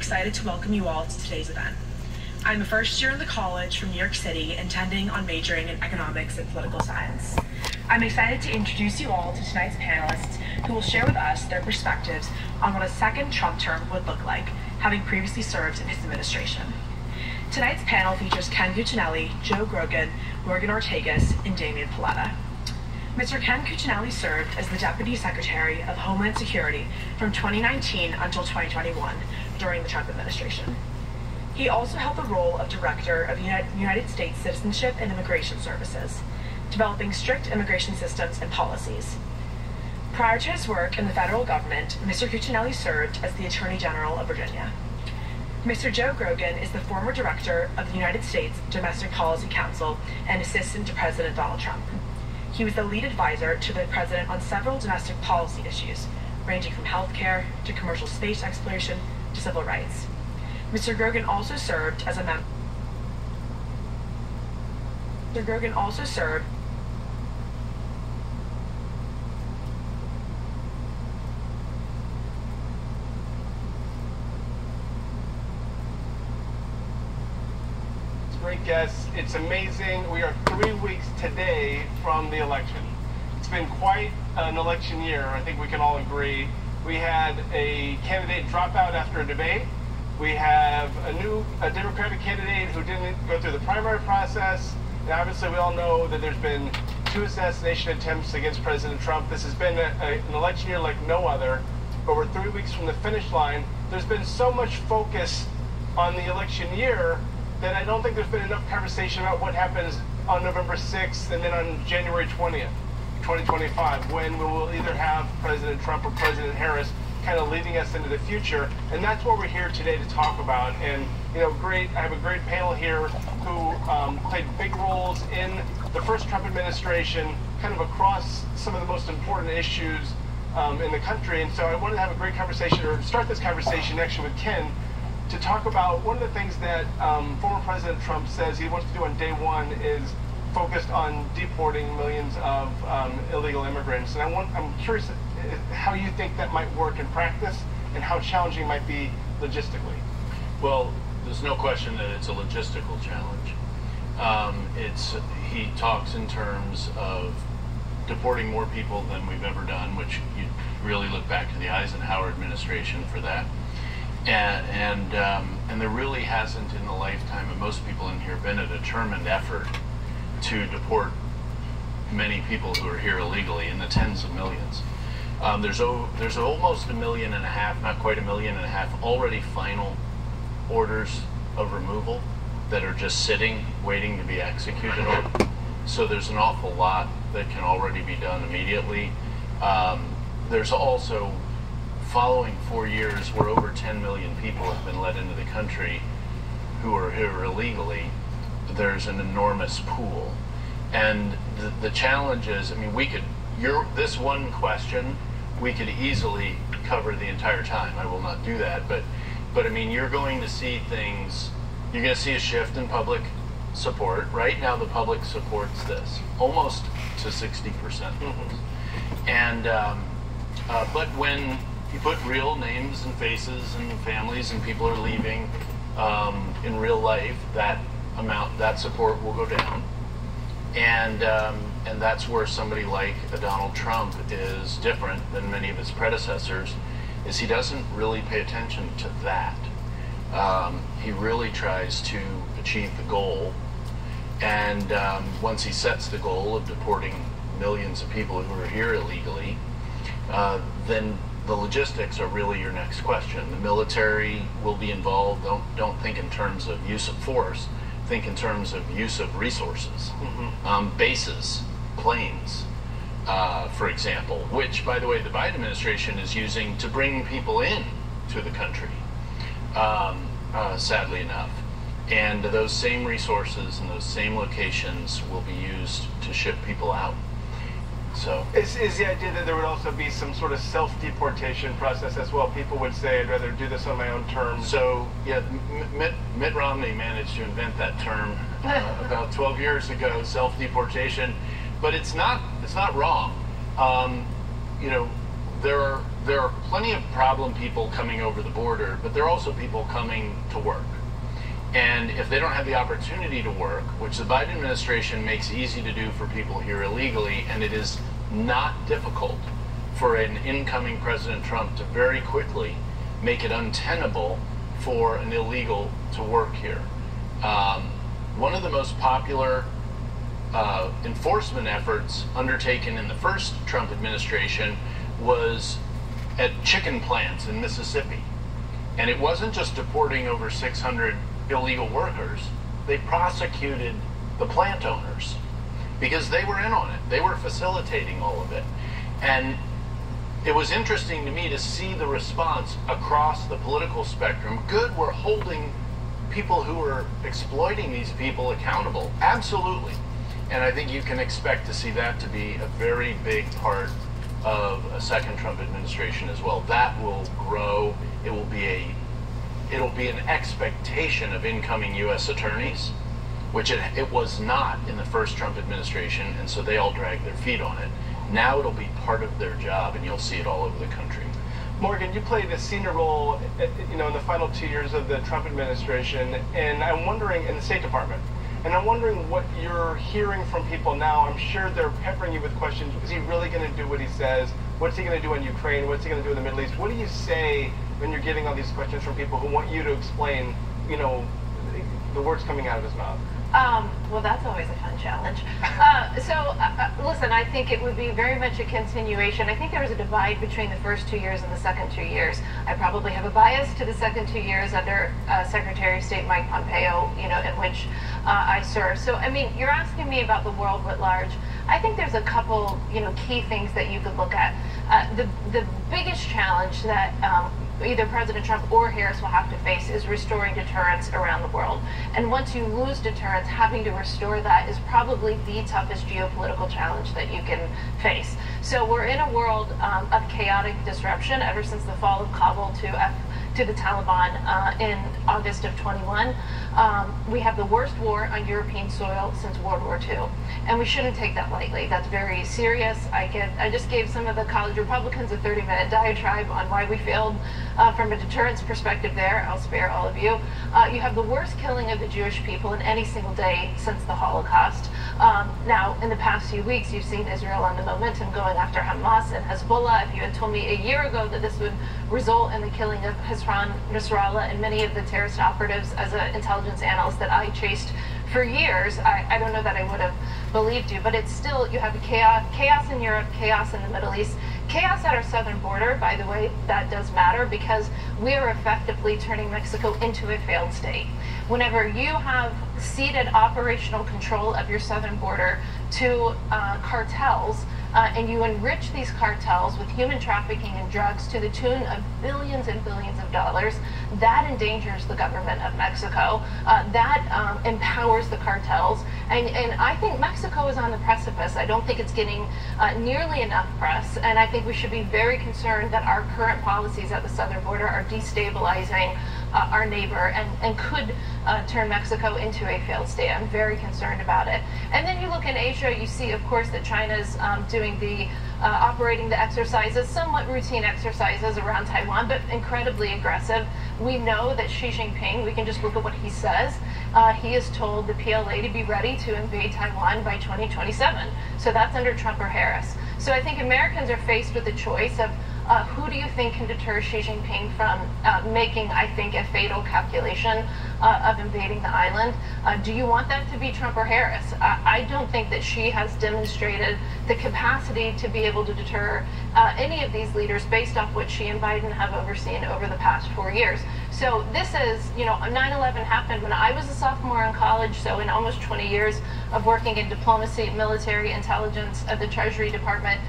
excited to welcome you all to today's event. I'm a first year in the college from New York City, intending on majoring in economics and political science. I'm excited to introduce you all to tonight's panelists who will share with us their perspectives on what a second Trump term would look like, having previously served in his administration. Tonight's panel features Ken Cuccinelli, Joe Grogan, Morgan Ortagus, and Damian Paletta. Mr. Ken Cuccinelli served as the Deputy Secretary of Homeland Security from 2019 until 2021 during the Trump administration. He also held the role of Director of United States Citizenship and Immigration Services, developing strict immigration systems and policies. Prior to his work in the federal government, Mr. Cuccinelli served as the Attorney General of Virginia. Mr. Joe Grogan is the former Director of the United States Domestic Policy Council and Assistant to President Donald Trump. He was the lead advisor to the president on several domestic policy issues, ranging from healthcare to commercial space exploration to civil rights. Mr. Grogan also served as a member. Mr. Grogan also served Great guests. It's amazing. We are 3 weeks today from the election. It's been quite an election year. I think we can all agree. We had a candidate drop out after a debate. We have a Democratic candidate who didn't go through the primary process. And obviously we all know that there's been 2 assassination attempts against President Trump. This has been an election year like no other. But we're 3 weeks from the finish line. There's been so much focus on the election year that I don't think there's been enough conversation about what happens on November 6th and then on January 20th, 2025, when we will either have President Trump or President Harris kind of leading us into the future. And that's what we're here today to talk about. And, you know, I have a great panel here who played big roles in the first Trump administration, kind of across some of the most important issues in the country. And so I wanted to have a great conversation, or start this conversation actually with Ken, to talk about one of the things that former President Trump says he wants to do on day one is focused on deporting millions of illegal immigrants. And I'm curious how you think that might work in practice and how challenging it might be logistically. Well, there's no question that it's a logistical challenge. He talks in terms of deporting more people than we've ever done, which you really look back to the Eisenhower administration for that. And there really hasn't in the lifetime of most people in here been a determined effort to deport many people who are here illegally, in the tens of millions. There's almost 1.5 million, not quite 1.5 million, already final orders of removal that are just sitting, waiting to be executed on. So there's an awful lot that can already be done immediately. There's also, following 4 years where over 10 million people have been let into the country who are here illegally, there's an enormous pool. And the challenge is, I mean, this one question, we could easily cover the entire time. I will not do that, but I mean, you're going to see things, you're going to see a shift in public support. Right now the public supports this, almost to 60%. Mm-hmm. And, but when you put real names and faces and families and people are leaving in real life, that support will go down. And that's where somebody like Donald Trump is different than many of his predecessors, is he doesn't really pay attention to that. He really tries to achieve the goal. And once he sets the goal of deporting millions of people who are here illegally, then the logistics are really your next question. The military will be involved. Don't think in terms of use of force. Think in terms of use of resources. Mm-hmm. Bases, planes, for example, which, by the way, the Biden administration is using to bring people in to the country, sadly enough. And those same resources and those same locations will be used to ship people out. So is the idea that there would also be some sort of self-deportation process as well? People would say, I'd rather do this on my own terms. So yeah, Mitt Romney managed to invent that term about 12 years ago, self-deportation. But it's not wrong. You know, there are plenty of problem people coming over the border, but there are also people coming to work. And if they don't have the opportunity to work, which the Biden administration makes easy to do for people here illegally, and it is not difficult for an incoming President Trump to very quickly make it untenable for an illegal to work here. One of the most popular enforcement efforts undertaken in the first Trump administration was at chicken plants in Mississippi. And it wasn't just deporting over 600 illegal workers. They prosecuted the plant owners because they were in on it. They were facilitating all of it. And it was interesting to me to see the response across the political spectrum. Good, we're holding people who are exploiting these people accountable. Absolutely. And I think you can expect to see that to be a very big part of a second Trump administration as well. That will grow. It'll be an expectation of incoming U.S. attorneys, which it was not in the first Trump administration, and so they all dragged their feet on it. Now it'll be part of their job, and you'll see it all over the country. Morgan, you played a senior role, in the final 2 years of the Trump administration, and I'm wondering, in the State Department, and I'm wondering what you're hearing from people now. I'm sure they're peppering you with questions. Is he really going to do what he says? What's he going to do in Ukraine? What's he going to do in the Middle East? What do you say when you're getting all these questions from people who want you to explain, the words coming out of his mouth? Well, that's always a fun challenge. Listen, I think it would be very much a continuation. I think there was a divide between the first 2 years and the second 2 years. I probably have a bias to the second 2 years under Secretary of State Mike Pompeo, in which I served. So, I mean, you're asking me about the world writ large. I think there's a couple, key things that you could look at. The biggest challenge that either President Trump or Harris will have to face is restoring deterrence around the world. And once you lose deterrence, having to restore that is probably the toughest geopolitical challenge that you can face. So we're in a world of chaotic disruption ever since the fall of Kabul to the Taliban in August of 21. We have the worst war on European soil since World War II, and we shouldn't take that lightly. That's very serious. I just gave some of the college Republicans a 30-minute diatribe on why we failed from a deterrence perspective there. I'll spare all of you. You have the worst killing of the Jewish people in any single day since the Holocaust. Now, in the past few weeks, you've seen Israel on the momentum going after Hamas and Hezbollah. If you had told me a year ago that this would result in the killing of Hassan Nasrallah and many of the terrorist operatives as an intelligence analyst that I chased for years, I don't know that I would have believed you. But it's still, you have chaos in Europe, chaos in the Middle East, chaos at our southern border. By the way, that does matter because we are effectively turning Mexico into a failed state. Whenever you have ceded operational control of your southern border to cartels, and you enrich these cartels with human trafficking and drugs to the tune of billions and billions of dollars, that endangers the government of Mexico. That empowers the cartels. And I think Mexico is on the precipice. I don't think it's getting nearly enough press. And I think we should be very concerned that our current policies at the southern border are destabilizing our neighbor and could turn Mexico into a failed state. I'm very concerned about it. And then you look in Asia, you see, of course, that China's doing the operating the exercises, somewhat routine exercises around Taiwan, but incredibly aggressive. We know that Xi Jinping, we can just look at what he says. He has told the PLA to be ready to invade Taiwan by 2027. So that's under Trump or Harris. So I think Americans are faced with the choice of who do you think can deter Xi Jinping from making, I think, a fatal calculation of invading the island? Do you want that to be Trump or Harris? I don't think that Xi has demonstrated the capacity to be able to deter any of these leaders based off what Xi and Biden have overseen over the past 4 years. So this is, 9/11 happened when I was a sophomore in college, so in almost 20 years of working in diplomacy, military intelligence at the Treasury Department,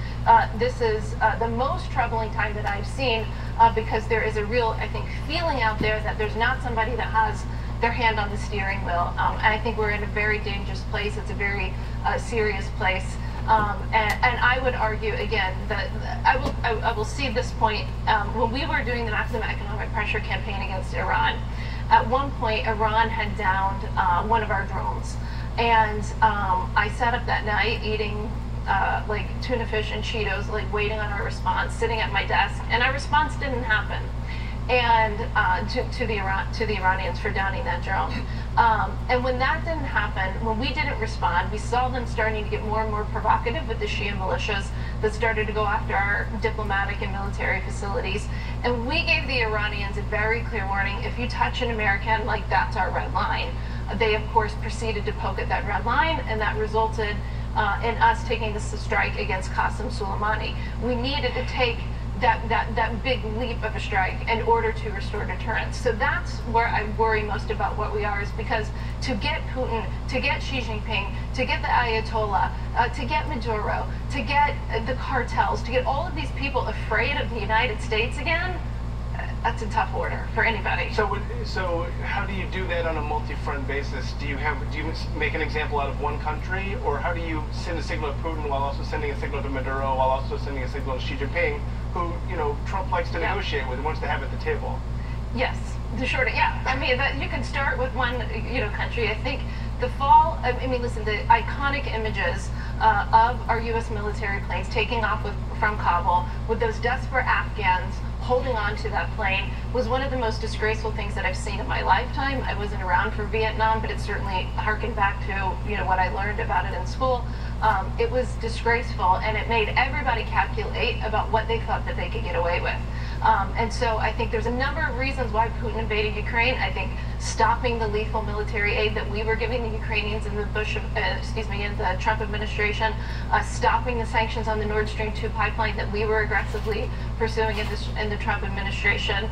this is the most troubling time that I've seen because there is a real, I think, feeling out there that there's not somebody that has their hand on the steering wheel. And I think we're in a very dangerous place. It's a very serious place. And I would argue, again, that I will see this point. When we were doing the maximum economic pressure campaign against Iran, at one point, Iran had downed one of our drones. And I sat up that night eating like tuna fish and Cheetos, like waiting on our response, sitting at my desk, and our response didn't happen. And to the Iranians for downing that drone. And when that didn't happen, when we didn't respond, we saw them starting to get more and more provocative with the Shia militias that started to go after our diplomatic and military facilities. And we gave the Iranians a very clear warning: if you touch an American, like, that's our red line. They, of course, proceeded to poke at that red line, and that resulted in us taking this strike against Qasem Soleimani. We needed to take that big leap of a strike in order to restore deterrence. So that's where I worry most about what we are, is because to get Putin, to get Xi Jinping, to get the Ayatollah, to get Maduro, to get the cartels, to get all of these people afraid of the United States again, that's a tough order for anybody. So how do you do that on a multi-front basis? Do you make an example out of one country, or how do you send a signal to Putin while also sending a signal to Maduro, while also sending a signal to Xi Jinping, who Trump likes to negotiate with and wants to have at the table? Yes, the short, yeah. I mean, you can start with one country. I think the fall. I mean, listen, the iconic images of our U.S. military planes taking off from Kabul with those desperate Afghans holding on to that plane was one of the most disgraceful things that I've seen in my lifetime. I wasn't around for Vietnam, but it certainly harkened back to what I learned about it in school. It was disgraceful, and it made everybody calculate about what they thought that they could get away with. And so I think there's a number of reasons why Putin invaded Ukraine. I think stopping the lethal military aid that we were giving the Ukrainians in the in the Trump administration, stopping the sanctions on the Nord Stream 2 pipeline that we were aggressively pursuing in the Trump administration,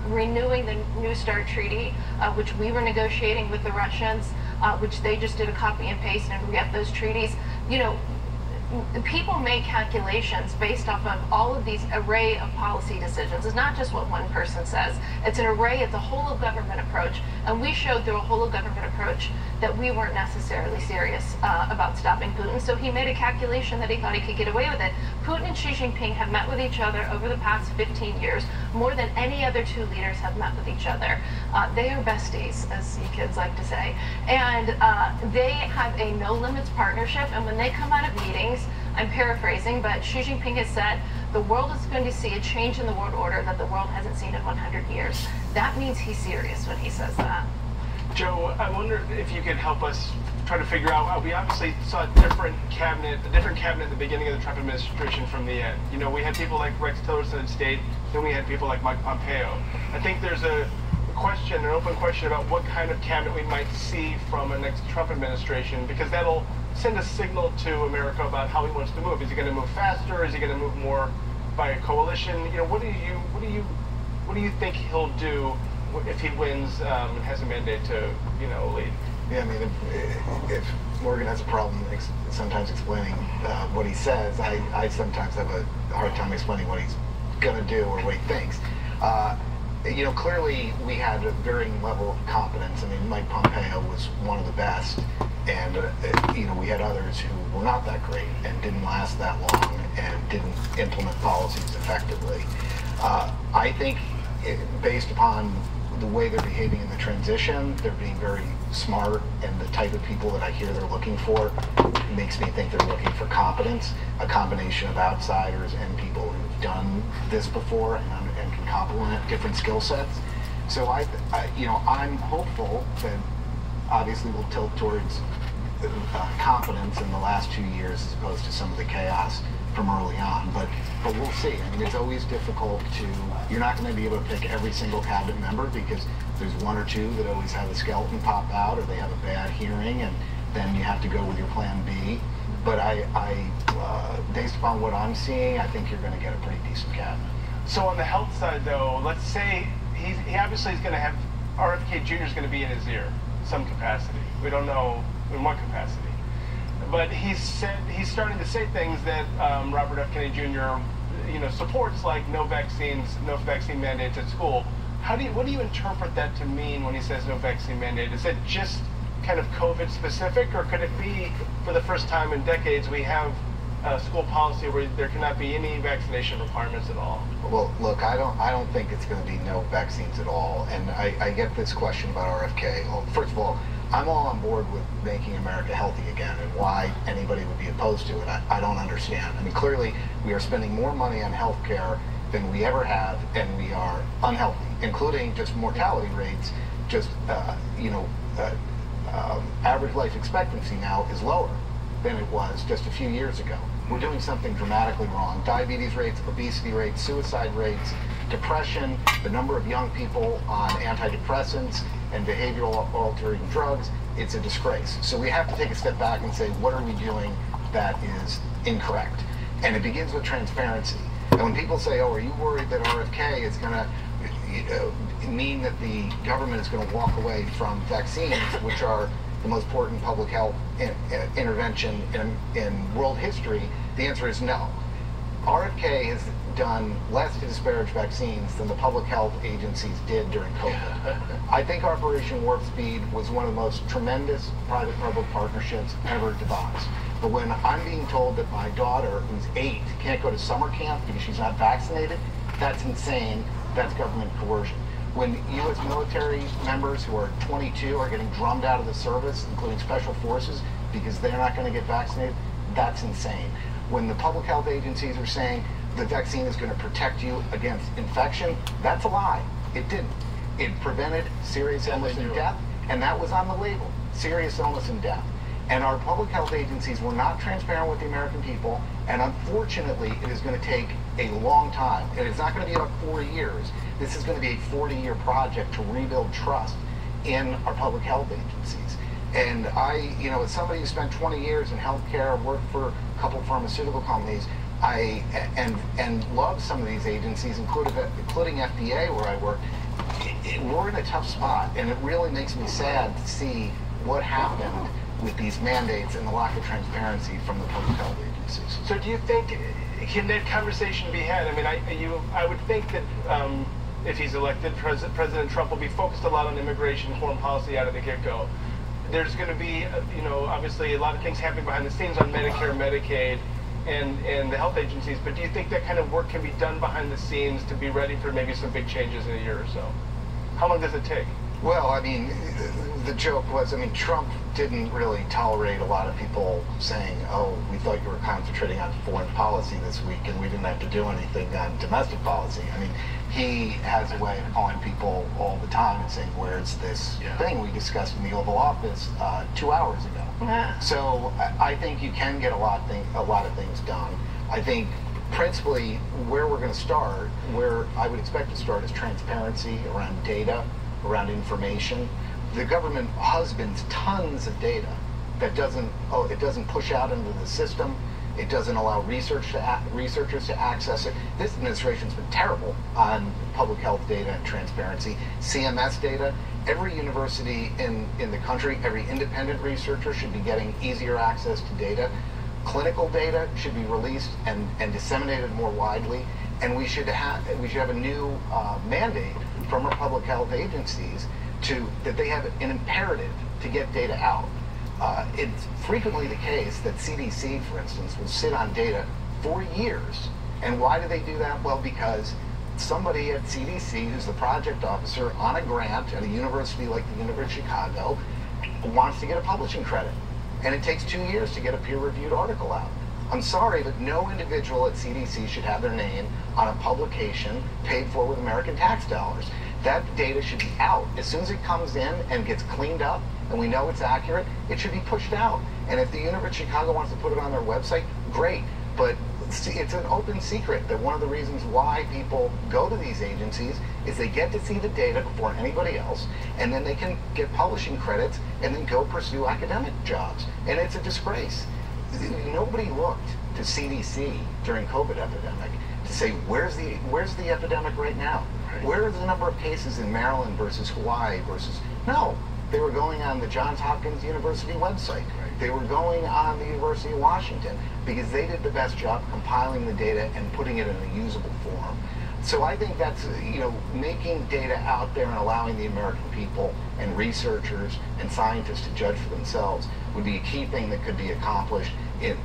renewing the New START treaty, which we were negotiating with the Russians, which they just did a copy and paste and re-up those treaties. People make calculations based off of all of these array of policy decisions. It's not just what one person says. It's an array, it's a whole of government approach. And we showed through a whole of government approach that we weren't necessarily serious about stopping Putin. So he made a calculation that he thought he could get away with it. Putin and Xi Jinping have met with each other over the past 15 years, more than any other two leaders have met with each other. They are besties, as you kids like to say. And they have a no-limits partnership. And when they come out of meetings, I'm paraphrasing, but Xi Jinping has said the world is going to see a change in the world order that the world hasn't seen in 100 years. That means he's serious when he says that. Joe, I wonder if you could help us try to figure out, we obviously saw a different cabinet at the beginning of the Trump administration from the end. We had people like Rex Tillerson at State, then we had people like Mike Pompeo. I think there's an open question about what kind of cabinet we might see from a next Trump administration, because that'll send a signal to America about how he wants to move. Is he going to move faster? Is he going to move more by a coalition? What do you think he'll do if he wins and has a mandate to lead? Yeah, I mean, if Morgan has a problem sometimes explaining what he says, I sometimes have a hard time explaining what he's going to do or what he thinks. Clearly we had a varying level of competence. I mean, Mike Pompeo was one of the best, and we had others who were not that great and didn't last that long and didn't implement policies effectively. I think based upon the way they're behaving in the transition, they're being very smart, and the type of people that I hear they're looking for makes me think they're looking for competence, a combination of outsiders and people who've done this before and can complement different skill sets. So I'm hopeful that obviously we'll tilt towards competence in the last 2 years as opposed to some of the chaos from early on, but we'll see. I mean, it's always difficult you're not going to be able to pick every single cabinet member, because there's one or two that always have a skeleton pop out, or they have a bad hearing, and then you have to go with your plan B. But based upon what I'm seeing, I think you're going to get a pretty decent cabinet. So on the health side, though, let's say he obviously is going to have, RFK Jr. is going to be in his ear, some capacity. We don't know in what capacity. But he's starting to say things that Robert F. Kennedy Jr. Supports, like no vaccine mandates at school. What do you interpret that to mean when he says no vaccine mandate? Is it just kind of COVID specific, or could it be for the first time in decades we have a school policy where there cannot be any vaccination requirements at all? Well, look, I don't think it's going to be no vaccines at all. And I get this question about RFK. Well, first of all, I'm all on board with making America healthy again, and why anybody would be opposed to it, I don't understand. I mean, clearly we are spending more money on health care than we ever have, and we are unhealthy, including just mortality rates. Just, average life expectancy now is lower than it was just a few years ago. We're doing something dramatically wrong. Diabetes rates, obesity rates, suicide rates, depression, the number of young people on antidepressants and behavioral altering drugs, it's a disgrace. So we have to take a step back and say, what are we doing that is incorrect? And it begins with transparency. And when people say, oh, are you worried that RFK is going to mean that the government is going to walk away from vaccines, which are the most important public health intervention in world history, the answer is no. RFK has done less to disparage vaccines than the public health agencies did during COVID. I think Operation Warp Speed was one of the most tremendous private-public partnerships ever devised. But when I'm being told that my daughter, who's 8, can't go to summer camp because she's not vaccinated, that's insane. That's government coercion. When U.S. military members who are 22 are getting drummed out of the service, including special forces, because they're not going to get vaccinated, that's insane. When the public health agencies are saying the vaccine is going to protect you against infection, that's a lie. It didn't. It prevented serious illness and death, and that was on the label, serious illness and death. And our public health agencies were not transparent with the American people, and unfortunately, it is going to take a long time. And it's not going to be about 4 years. This is going to be a 40-year project to rebuild trust in our public health agencies. And I, as somebody who spent 20 years in healthcare, worked for a couple of pharmaceutical companies, and love some of these agencies, including FDA, where I work. We're in a tough spot, and it really makes me sad to see what happened with these mandates and the lack of transparency from the public health agencies. So do you think, can that conversation be had? I mean, I would think that if he's elected, President Trump will be focused a lot on immigration, foreign policy out of the get-go. There's going to be, obviously a lot of things happening behind the scenes on Medicare, Medicaid, and the health agencies, but do you think that kind of work can be done behind the scenes to be ready for maybe some big changes in a year or so? How long does it take? Well, I mean, the joke was, Trump didn't really tolerate a lot of people saying, oh, we thought you were concentrating on foreign policy this week and we didn't have to do anything on domestic policy. He has a way of calling people all the time and saying, where's this thing we discussed in the Oval Office 2 hours ago? Yeah. So I think you can get a lot of things done. I think principally where we're going to start, where I would expect to start, is transparency around data, around information. The government husbands tons of data that it doesn't push out into the system. It doesn't allow researchers to access it. This administration's been terrible on public health data and transparency. CMS data, every university in the country, every independent researcher should be getting easier access to data. Clinical data should be released and disseminated more widely. And we should have a new mandate from our public health agencies that they have an imperative to get data out. It's frequently the case that CDC, for instance, will sit on data for years. And why do they do that? Well, because somebody at CDC, who's the project officer on a grant at a university like the University of Chicago, wants to get a publishing credit. And it takes 2 years to get a peer-reviewed article out. I'm sorry, but no individual at CDC should have their name on a publication paid for with American tax dollars. That data should be out. As soon as it comes in and gets cleaned up and we know it's accurate, it should be pushed out. And if the University of Chicago wants to put it on their website, great. But it's an open secret that one of the reasons why people go to these agencies is they get to see the data before anybody else, and then they can get publishing credits and then go pursue academic jobs. And it's a disgrace. Nobody looked to CDC during COVID epidemic to say, where's the epidemic right now? Right. Where is the number of cases in Maryland versus Hawaii versus... No, they were going on the Johns Hopkins University website. Right. They were going on the University of Washington because they did the best job compiling the data and putting it in a usable form. So I think that's, making data out there and allowing the American people and researchers and scientists to judge for themselves would be a key thing that could be accomplished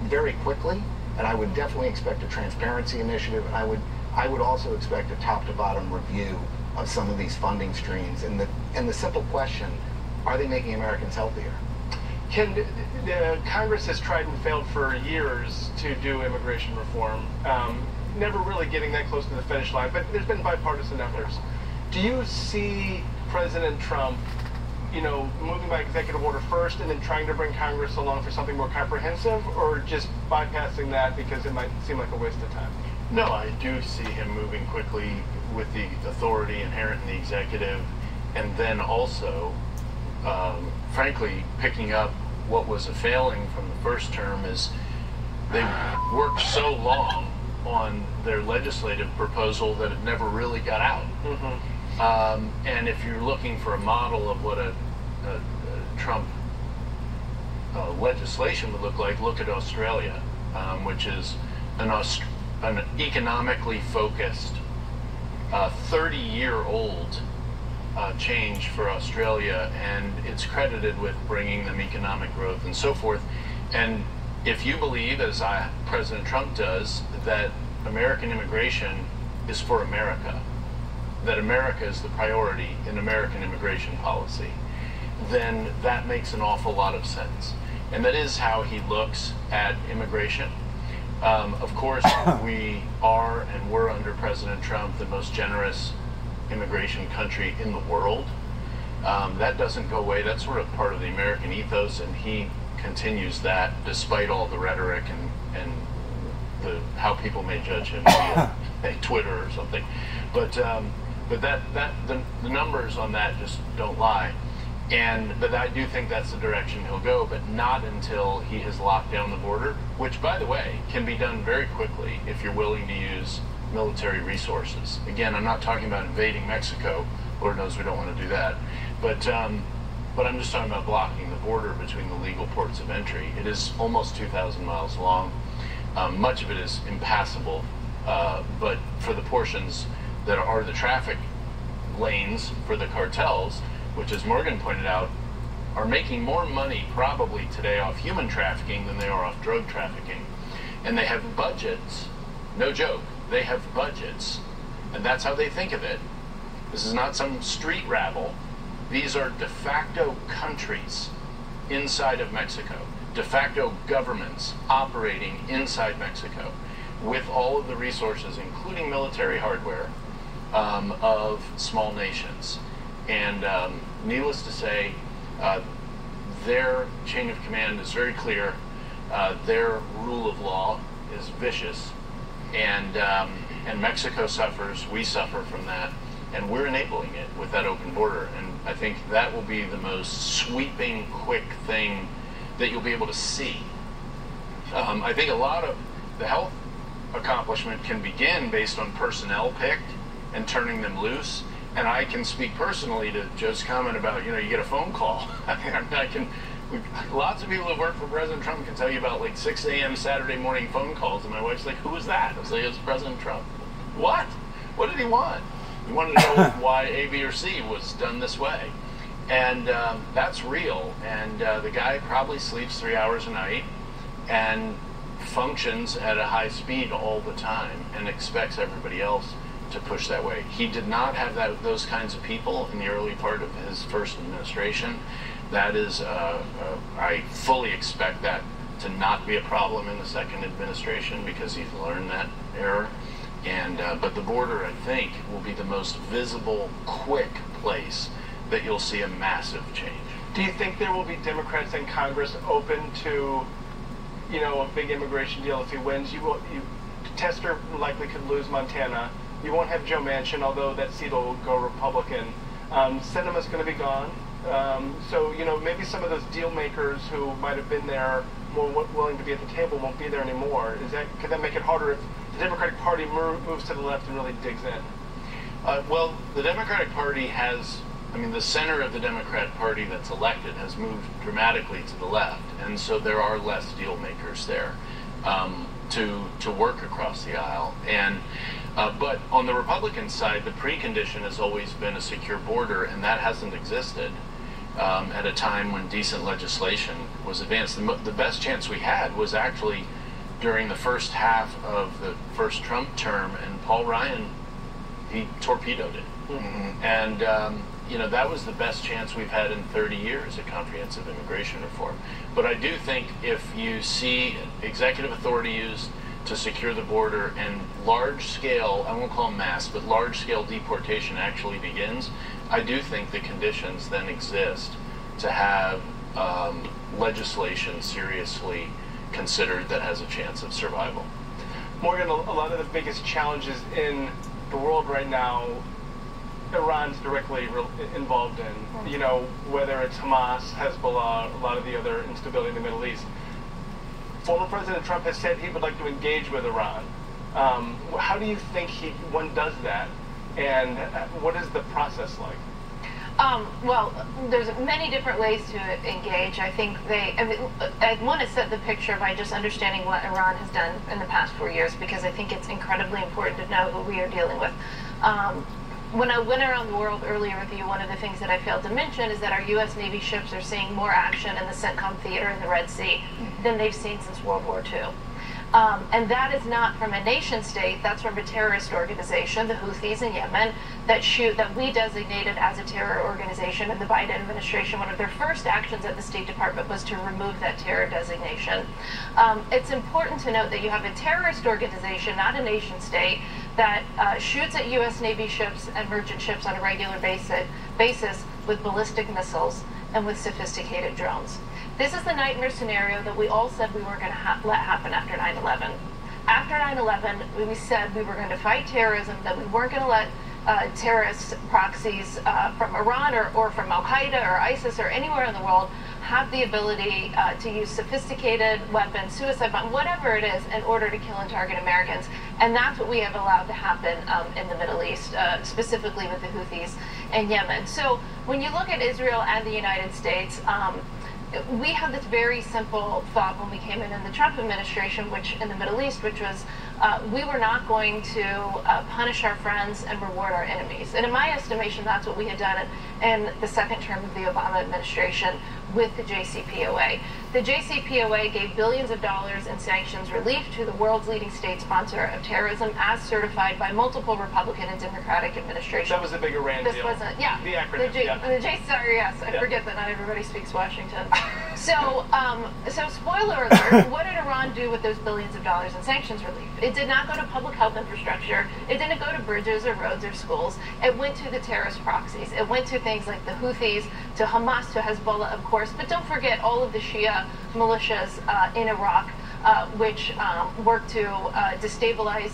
very quickly. And I would definitely expect a transparency initiative, and I would also expect a top-to-bottom review of some of these funding streams. And the simple question, are they making Americans healthier? Ken, the Congress has tried and failed for years to do immigration reform, never really getting that close to the finish line, but there's been bipartisan efforts. Do you see President Trump, moving by executive order first and then trying to bring Congress along for something more comprehensive, or just bypassing that because it might seem like a waste of time? No, I do see him moving quickly with the authority inherent in the executive, and then also, frankly, picking up what was a failing from the first term is they worked so long on their legislative proposal that it never really got out. And if you're looking for a model of what a Trump legislation would look like, look at Australia, which is an economically focused, 30-year-old change for Australia, and it's credited with bringing them economic growth and so forth. And if you believe, as President Trump does, that American immigration is for America, that America is the priority in American immigration policy, then that makes an awful lot of sense. And that is how he looks at immigration. Of course, we are and were under President Trump the most generous immigration country in the world. That doesn't go away. That's sort of part of the American ethos, and he continues that despite all the rhetoric and how people may judge him via Twitter or something. But the numbers on that just don't lie. But I do think that's the direction he'll go, but not until he has locked down the border, which, by the way, can be done very quickly if you're willing to use military resources. Again, I'm not talking about invading Mexico. Lord knows we don't want to do that. But I'm just talking about blocking the border between the legal ports of entry. It is almost 2,000 miles long. Much of it is impassable, but for the portions that are the traffic lanes for the cartels, which, as Morgan pointed out, are making more money probably today off human trafficking than they are off drug trafficking. And they have budgets, no joke, they have budgets, and that's how they think of it. This is not some street rabble. These are de facto countries inside of Mexico, de facto governments operating inside Mexico with all of the resources, including military hardware, of small nations. And needless to say, their chain of command is very clear. Their rule of law is vicious, and Mexico suffers. We suffer from that, and we're enabling it with that open border. And I think that will be the most sweeping, quick thing that you'll be able to see. I think a lot of the health accomplishment can begin based on personnel picked and turning them loose. And I can speak personally to Joe's comment about, you get a phone call. Lots of people who work for President Trump can tell you about like 6 a.m. Saturday morning phone calls, and my wife's like, who was that? I was like, it was President Trump. What? What did he want? He wanted to know why A, B, or C was done this way. And that's real. And the guy probably sleeps 3 hours a night and functions at a high speed all the time and expects everybody else to push that way. He did not have those kinds of people in the early part of his first administration. That is, I fully expect that to not be a problem in the second administration because he's learned that error. And but the border, I think, will be the most visible, quick place that you'll see a massive change. Do you think there will be Democrats in Congress open to, a big immigration deal if he wins? Tester likely could lose Montana. You won't have Joe Manchin, although that seat will go Republican. Sinema's going to be gone. So, maybe some of those deal makers who might have been there, more willing to be at the table, won't be there anymore. Could that make it harder if the Democratic Party moves to the left and really digs in? Well, the Democratic Party has, the center of the Democrat Party that's elected has moved dramatically to the left, and so there are less deal makers there to work across the aisle. And but on the Republican side, the precondition has always been a secure border, and that hasn't existed at a time when decent legislation was advanced. The best chance we had was actually during the first half of the first Trump term, and Paul Ryan, he torpedoed it. Mm-hmm. And that was the best chance we've had in 30 years at comprehensive immigration reform. But I do think if you see executive authority used to secure the border and large scale, I won't call them mass, but large scale deportation actually begins, I do think the conditions then exist to have legislation seriously considered that has a chance of survival. Morgan, a lot of the biggest challenges in the world right now, Iran's directly involved in. You know, whether it's Hamas, Hezbollah, a lot of the other instability in the Middle East. Former President Trump has said he would like to engage with Iran. How do you think one does that, and what is the process like? Well, there's many different ways to engage. I think I want to set the picture by just understanding what Iran has done in the past 4 years, because I think it's incredibly important to know who we are dealing with. When I went around the world earlier with you, one of the things that I failed to mention is that our U.S. Navy ships are seeing more action in the CENTCOM theater in the Red Sea than they've seen since World War II. And that is not from a nation state, that's from a terrorist organization, the Houthis in Yemen, that we designated as a terror organization in the Biden administration. One of their first actions at the State Department was to remove that terror designation. It's important to note that you have a terrorist organization, not a nation state, that shoots at U.S. Navy ships and merchant ships on a regular basis with ballistic missiles and with sophisticated drones. This is the nightmare scenario that we all said we weren't going to let happen after 9/11. After 9/11, we said we were going to fight terrorism, that we weren't going to let terrorist proxies from Iran or from Al-Qaeda or ISIS or anywhere in the world have the ability to use sophisticated weapons, suicide bombs, whatever it is, in order to kill and target Americans. And that's what we have allowed to happen in the Middle East, specifically with the Houthis in Yemen. So when you look at Israel and the United States, we had this very simple thought when we came in the Trump administration, which in the Middle East, which was we were not going to punish our friends and reward our enemies. And in my estimation, that's what we had done in the second term of the Obama administration with the JCPOA. The JCPOA gave billions of dollars in sanctions relief to the world's leading state sponsor of terrorism, as certified by multiple Republican and Democratic administrations. That was the big Iran deal. This wasn't, yeah. The acronym, sorry, yes, I forget that not everybody speaks Washington. So spoiler alert, what did Iran do with those billions of dollars in sanctions relief? It did not go to public health infrastructure. It didn't go to bridges or roads or schools. It went to the terrorist proxies. It went to things like the Houthis, to Hamas, to Hezbollah, of course. But don't forget all of the Shia militias in Iraq, which work to destabilize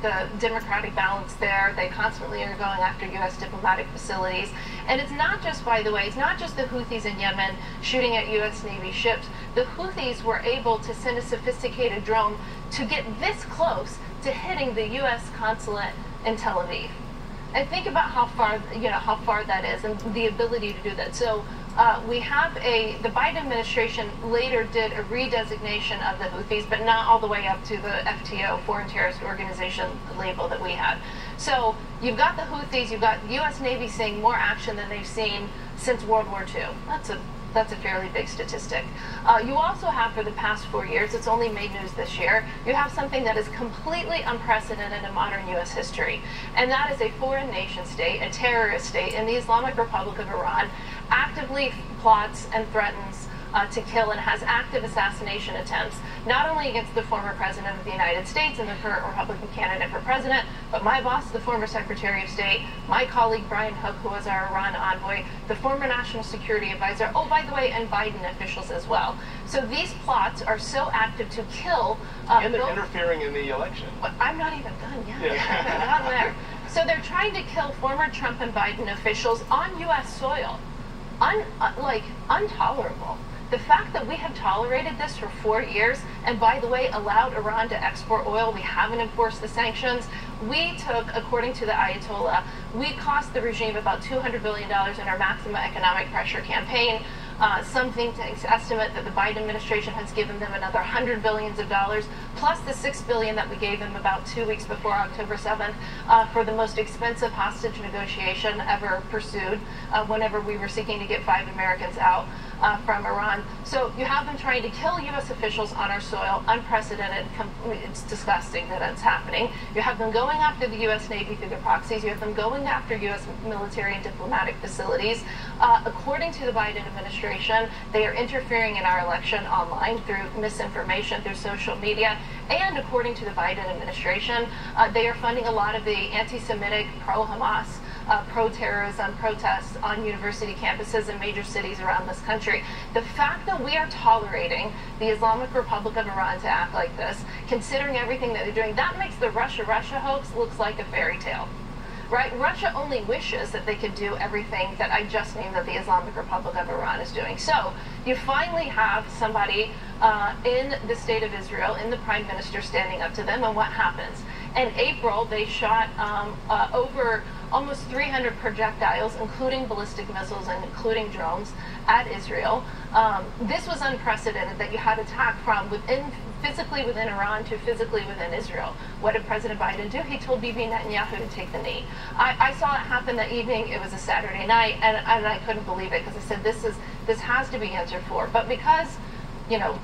the democratic balance there. They constantly are going after U.S. diplomatic facilities. And it's not just, by the way, it's not just the Houthis in Yemen shooting at U.S. Navy ships. The Houthis were able to send a sophisticated drone to get this close to hitting the U.S. consulate in Tel Aviv. And think about how far that is, and the ability to do that. So we have the Biden administration later did a redesignation of the Houthis, but not all the way up to the FTO, Foreign Terrorist Organization label that we had. So you've got the Houthis, you've got the U.S. Navy seeing more action than they've seen since World War II. That's a fairly big statistic. You also have, for the past 4 years, it's only made news this year, you have something that is completely unprecedented in modern U.S. history. And that is a foreign nation state, a terrorist state in the Islamic Republic of Iran, actively plots and threatens to kill and has active assassination attempts, not only against the former president of the United States and the current Republican candidate for president, but my boss, the former Secretary of State, my colleague Brian Hook, who was our Iran envoy, the former National Security Advisor, oh, by the way, and Biden officials as well. So these plots are so active to kill... and they're interfering in the election. I'm not even done yet. Yeah. Not there. So they're trying to kill former Trump and Biden officials on U.S. soil. Untolerable. The fact that we have tolerated this for 4 years, and by the way, allowed Iran to export oil, we haven't enforced the sanctions. We took, according to the Ayatollah, we cost the regime about $200 billion in our maximum economic pressure campaign. Some think tanks estimate that the Biden administration has given them another $100 billion, plus the $6 billion that we gave them about 2 weeks before October 7th for the most expensive hostage negotiation ever pursued whenever we were seeking to get 5 Americans out from Iran. So you have them trying to kill U.S. officials on our soil, unprecedented. It's disgusting that it's happening. You have them going after the U.S. Navy through their proxies. You have them going after U.S. military and diplomatic facilities. According to the Biden administration, they are interfering in our election online through misinformation, through social media. And according to the Biden administration, they are funding a lot of the anti-Semitic, pro-Hamas, pro-terrorism protests on university campuses in major cities around this country. The fact that we are tolerating the Islamic Republic of Iran to act like this, considering everything that they're doing, that makes the Russia hoax look like a fairy tale. Right? Russia only wishes that they could do everything that I just named that the Islamic Republic of Iran is doing. So you finally have somebody in the state of Israel, in the prime minister, standing up to them, and what happens? In April, they shot over almost 300 projectiles, including ballistic missiles and including drones, at Israel. This was unprecedented, that you had attack from physically within Iran to physically within Israel. What did President Biden do? He told Bibi Netanyahu to take the knee. I saw it happen that evening. It was a Saturday night, and I couldn't believe it, because I said, this has to be answered for. But because, you know,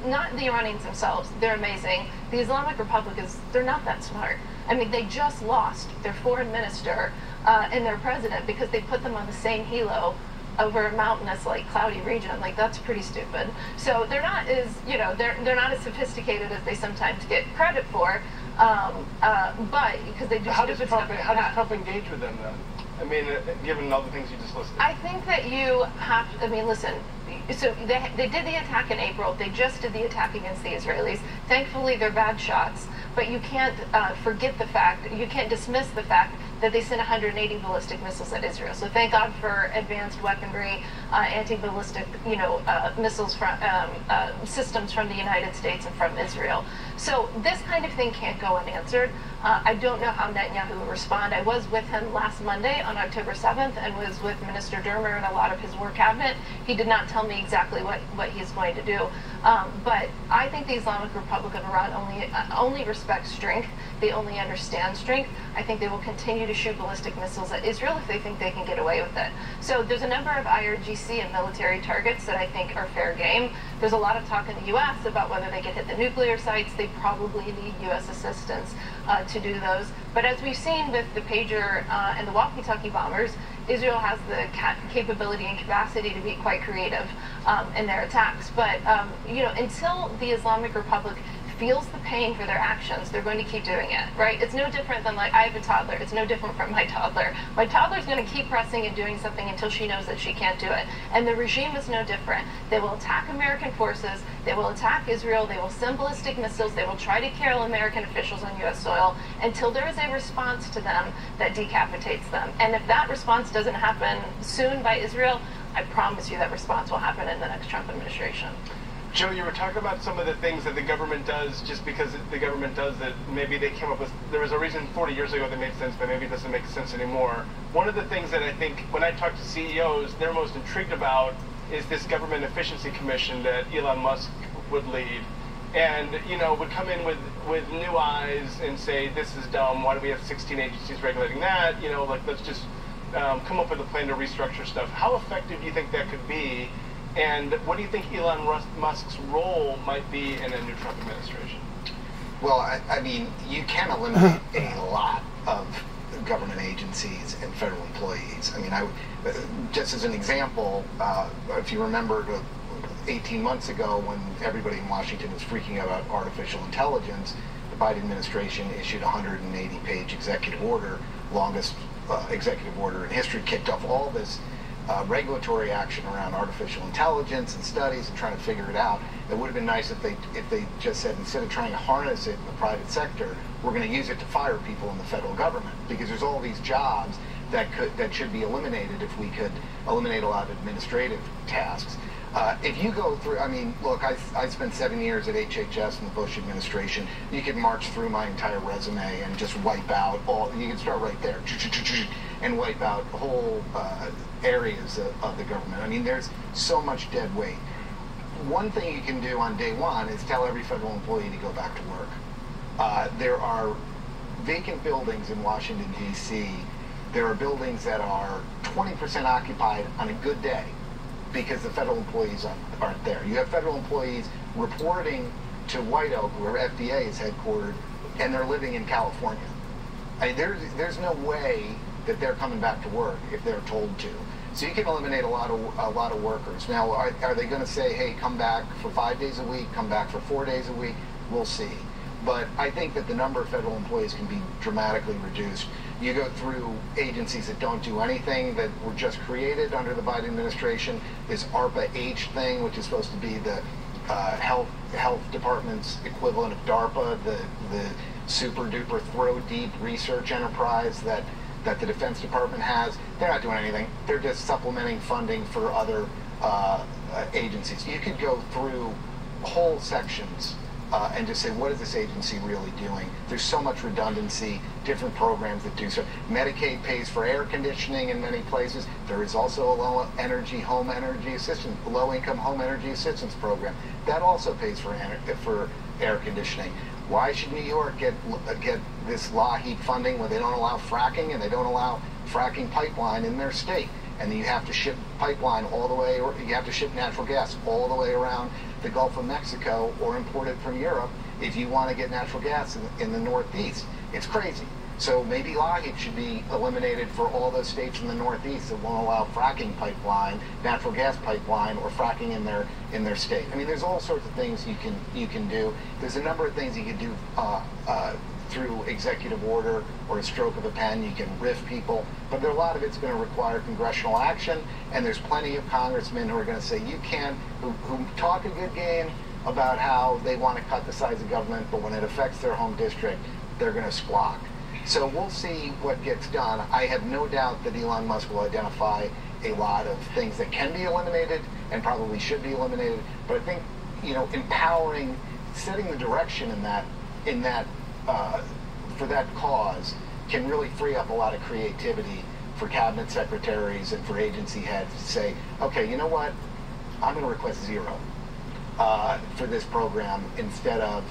not the Iranians themselves, they're amazing. The Islamic Republic they're not that smart. I mean, they just lost their foreign minister and their president because they put them on the same helo over a mountainous, like, cloudy region. Like, that's pretty stupid. So they're not as, you know, they're not as sophisticated as they sometimes get credit for, but because they do stupid stuff. How does Trump engage with them then? I mean, given all the things you just listed. I think that you have, I mean, listen, so they did the attack in April. They just did the attack against the Israelis. Thankfully, they're bad shots, but you can't forget the fact, you can't dismiss the fact that they sent 180 ballistic missiles at Israel. So thank God for advanced weaponry, anti-ballistic, you know, missiles from systems from the United States and from Israel. So this kind of thing can't go unanswered. I don't know how Netanyahu will respond. I was with him last Monday on October 7th and was with Minister Dermer and a lot of his war cabinet. He did not tell me exactly what he's going to do. But I think the Islamic Republic of Iran only respects strength. They only understand strength. I think they will continue to shoot ballistic missiles at Israel if they think they can get away with it. So there's a number of IRGC and military targets that I think are fair game. There's a lot of talk in the U.S. about whether they could hit the nuclear sites. They probably need U.S. assistance to do those. But as we've seen with the pager and the walkie-talkie bombers, Israel has the capability and capacity to be quite creative in their attacks. But you know, until the Islamic Republic feels the pain for their actions, they're going to keep doing it, right? It's no different than, like, I have a toddler. It's no different from my toddler. My toddler's going to keep pressing and doing something until she knows that she can't do it. And the regime is no different. They will attack American forces. They will attack Israel. They will send ballistic missiles. They will try to kill American officials on U.S. soil until there is a response to them that decapitates them. And if that response doesn't happen soon by Israel, I promise you that response will happen in the next Trump administration. Joe, you were talking about some of the things that the government does just because the government does that maybe they came up with. There was a reason 40 years ago that made sense, but maybe it doesn't make sense anymore. One of the things that I think when I talk to CEOs, they're most intrigued about is this government efficiency commission that Elon Musk would lead. And, you know, would come in with new eyes and say, this is dumb, why do we have 16 agencies regulating that? You know, like, let's just come up with a plan to restructure stuff. How effective do you think that could be? And what do you think Elon Musk's role might be in a new Trump administration? Well, I mean, you can eliminate a lot of government agencies and federal employees. I mean, just as an example, if you remember 18 months ago when everybody in Washington was freaking out about artificial intelligence, the Biden administration issued a 180-page executive order, longest executive order in history, kicked off all this regulatory action around artificial intelligence and studies and trying to figure it out. It would have been nice if they just said, instead of trying to harness it in the private sector, we're going to use it to fire people in the federal government, because there's all these jobs that should be eliminated if we could eliminate a lot of administrative tasks. If you go through, I mean, look, I spent 7 years at HHS in the Bush administration. You could march through my entire resume and just wipe out all, you can start right there, and wipe out whole areas of the government. I mean, there's so much dead weight. One thing you can do on day one is tell every federal employee to go back to work. There are vacant buildings in Washington, D.C. There are buildings that are 20% occupied on a good day because the federal employees aren't there. You have federal employees reporting to White Oak, where FDA is headquartered, and they're living in California. I mean, there's no way that they're coming back to work if they're told to. So you can eliminate a lot of workers. Now, are they going to say, hey, come back for 5 days a week, come back for 4 days a week? We'll see. But I think that the number of federal employees can be dramatically reduced. You go through agencies that don't do anything, that were just created under the Biden administration. This ARPA-H thing, which is supposed to be the health department's equivalent of DARPA, the super duper throw deep research enterprise that the Defense Department has. They're not doing anything. They're just supplementing funding for other agencies. You could go through whole sections and just say, what is this agency really doing? There's so much redundancy, different programs that do so. Medicaid pays for air conditioning in many places. There is also a low-income home energy assistance program. That also pays for air conditioning. Why should New York get this LAHEAP funding when they don't allow fracking and they don't allow fracking pipeline in their state? And then you have to ship pipeline all the way, or you have to ship natural gas all the way around the Gulf of Mexico or import it from Europe if you want to get natural gas in the Northeast. It's crazy. So maybe LAHEAP should be eliminated for all those states in the Northeast that won't allow fracking pipeline, natural gas pipeline, or fracking in their state. I mean, there's all sorts of things you can do. There's a number of things you can do through executive order or a stroke of a pen. You can riff people, but a lot of it's going to require congressional action, and there's plenty of congressmen who are going to say you can't, who talk a good game about how they want to cut the size of government, but when it affects their home district, they're going to squawk. So we'll see what gets done. I have no doubt that Elon Musk will identify a lot of things that can be eliminated and probably should be eliminated, but I think, empowering, setting the direction in that for that cause can really free up a lot of creativity for cabinet secretaries and for agency heads to say, okay, you know what, I'm going to request 0 for this program instead of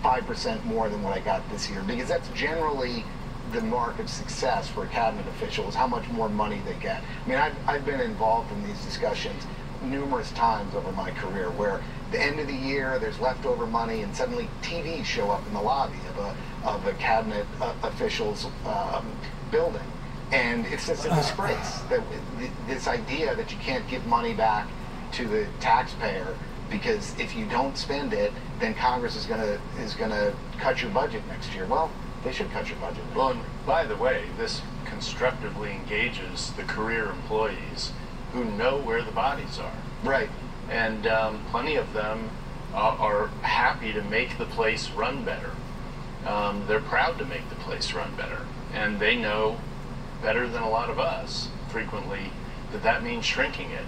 5% more than what I got this year, because that's generally the mark of success for a cabinet official, is how much more money they get. I mean, I've been involved in these discussions numerous times over my career where the end of the year there's leftover money and suddenly TVs show up in the lobby of a cabinet official's building, and it's just a disgrace that this idea that you can't give money back to the taxpayer because if you don't spend it, then Congress is gonna cut your budget next year. Well, they should cut your budget. Well, and by the way, this constructively engages the career employees who know where the bodies are. Right. And plenty of them are happy to make the place run better. They're proud to make the place run better. And they know better than a lot of us frequently that means shrinking it.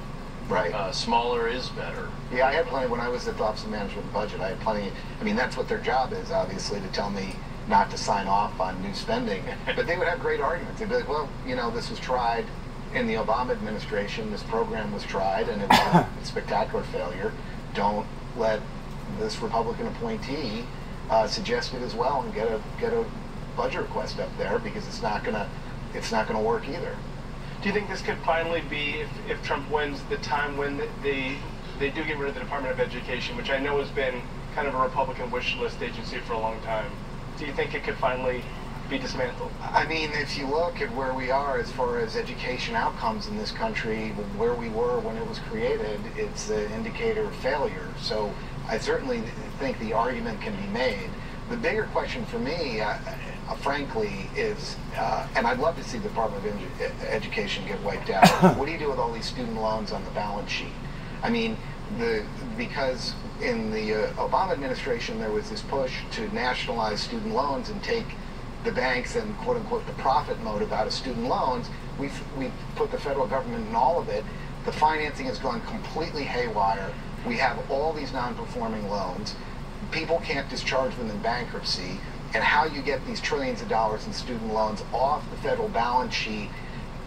Right. Smaller is better. Yeah, I had plenty, when I was at the Office of Management and Budget, I had plenty, I mean, that's what their job is, obviously, to tell me not to sign off on new spending. But they would have great arguments. They'd be like, well, this was tried in the Obama administration, this program was tried, and it was a spectacular failure. Don't let this Republican appointee suggest it as well and get a budget request up there, because it's not gonna work either. Do you think this could finally be, if Trump wins, the time when they do get rid of the Department of Education, which I know has been kind of a Republican wish list agency for a long time? Do you think it could finally be dismantled? I mean, if you look at where we are as far as education outcomes in this country, where we were when it was created, it's an indicator of failure. So I certainly think the argument can be made. The bigger question for me, frankly, is, and I'd love to see the Department of Education get wiped out. What do you do with all these student loans on the balance sheet? I mean, because in the Obama administration there was this push to nationalize student loans and take the banks and quote-unquote the profit motive out of student loans. We've put the federal government in all of it. The financing has gone completely haywire. We have all these non-performing loans. People can't discharge them in bankruptcy. And how you get these trillions of dollars in student loans off the federal balance sheet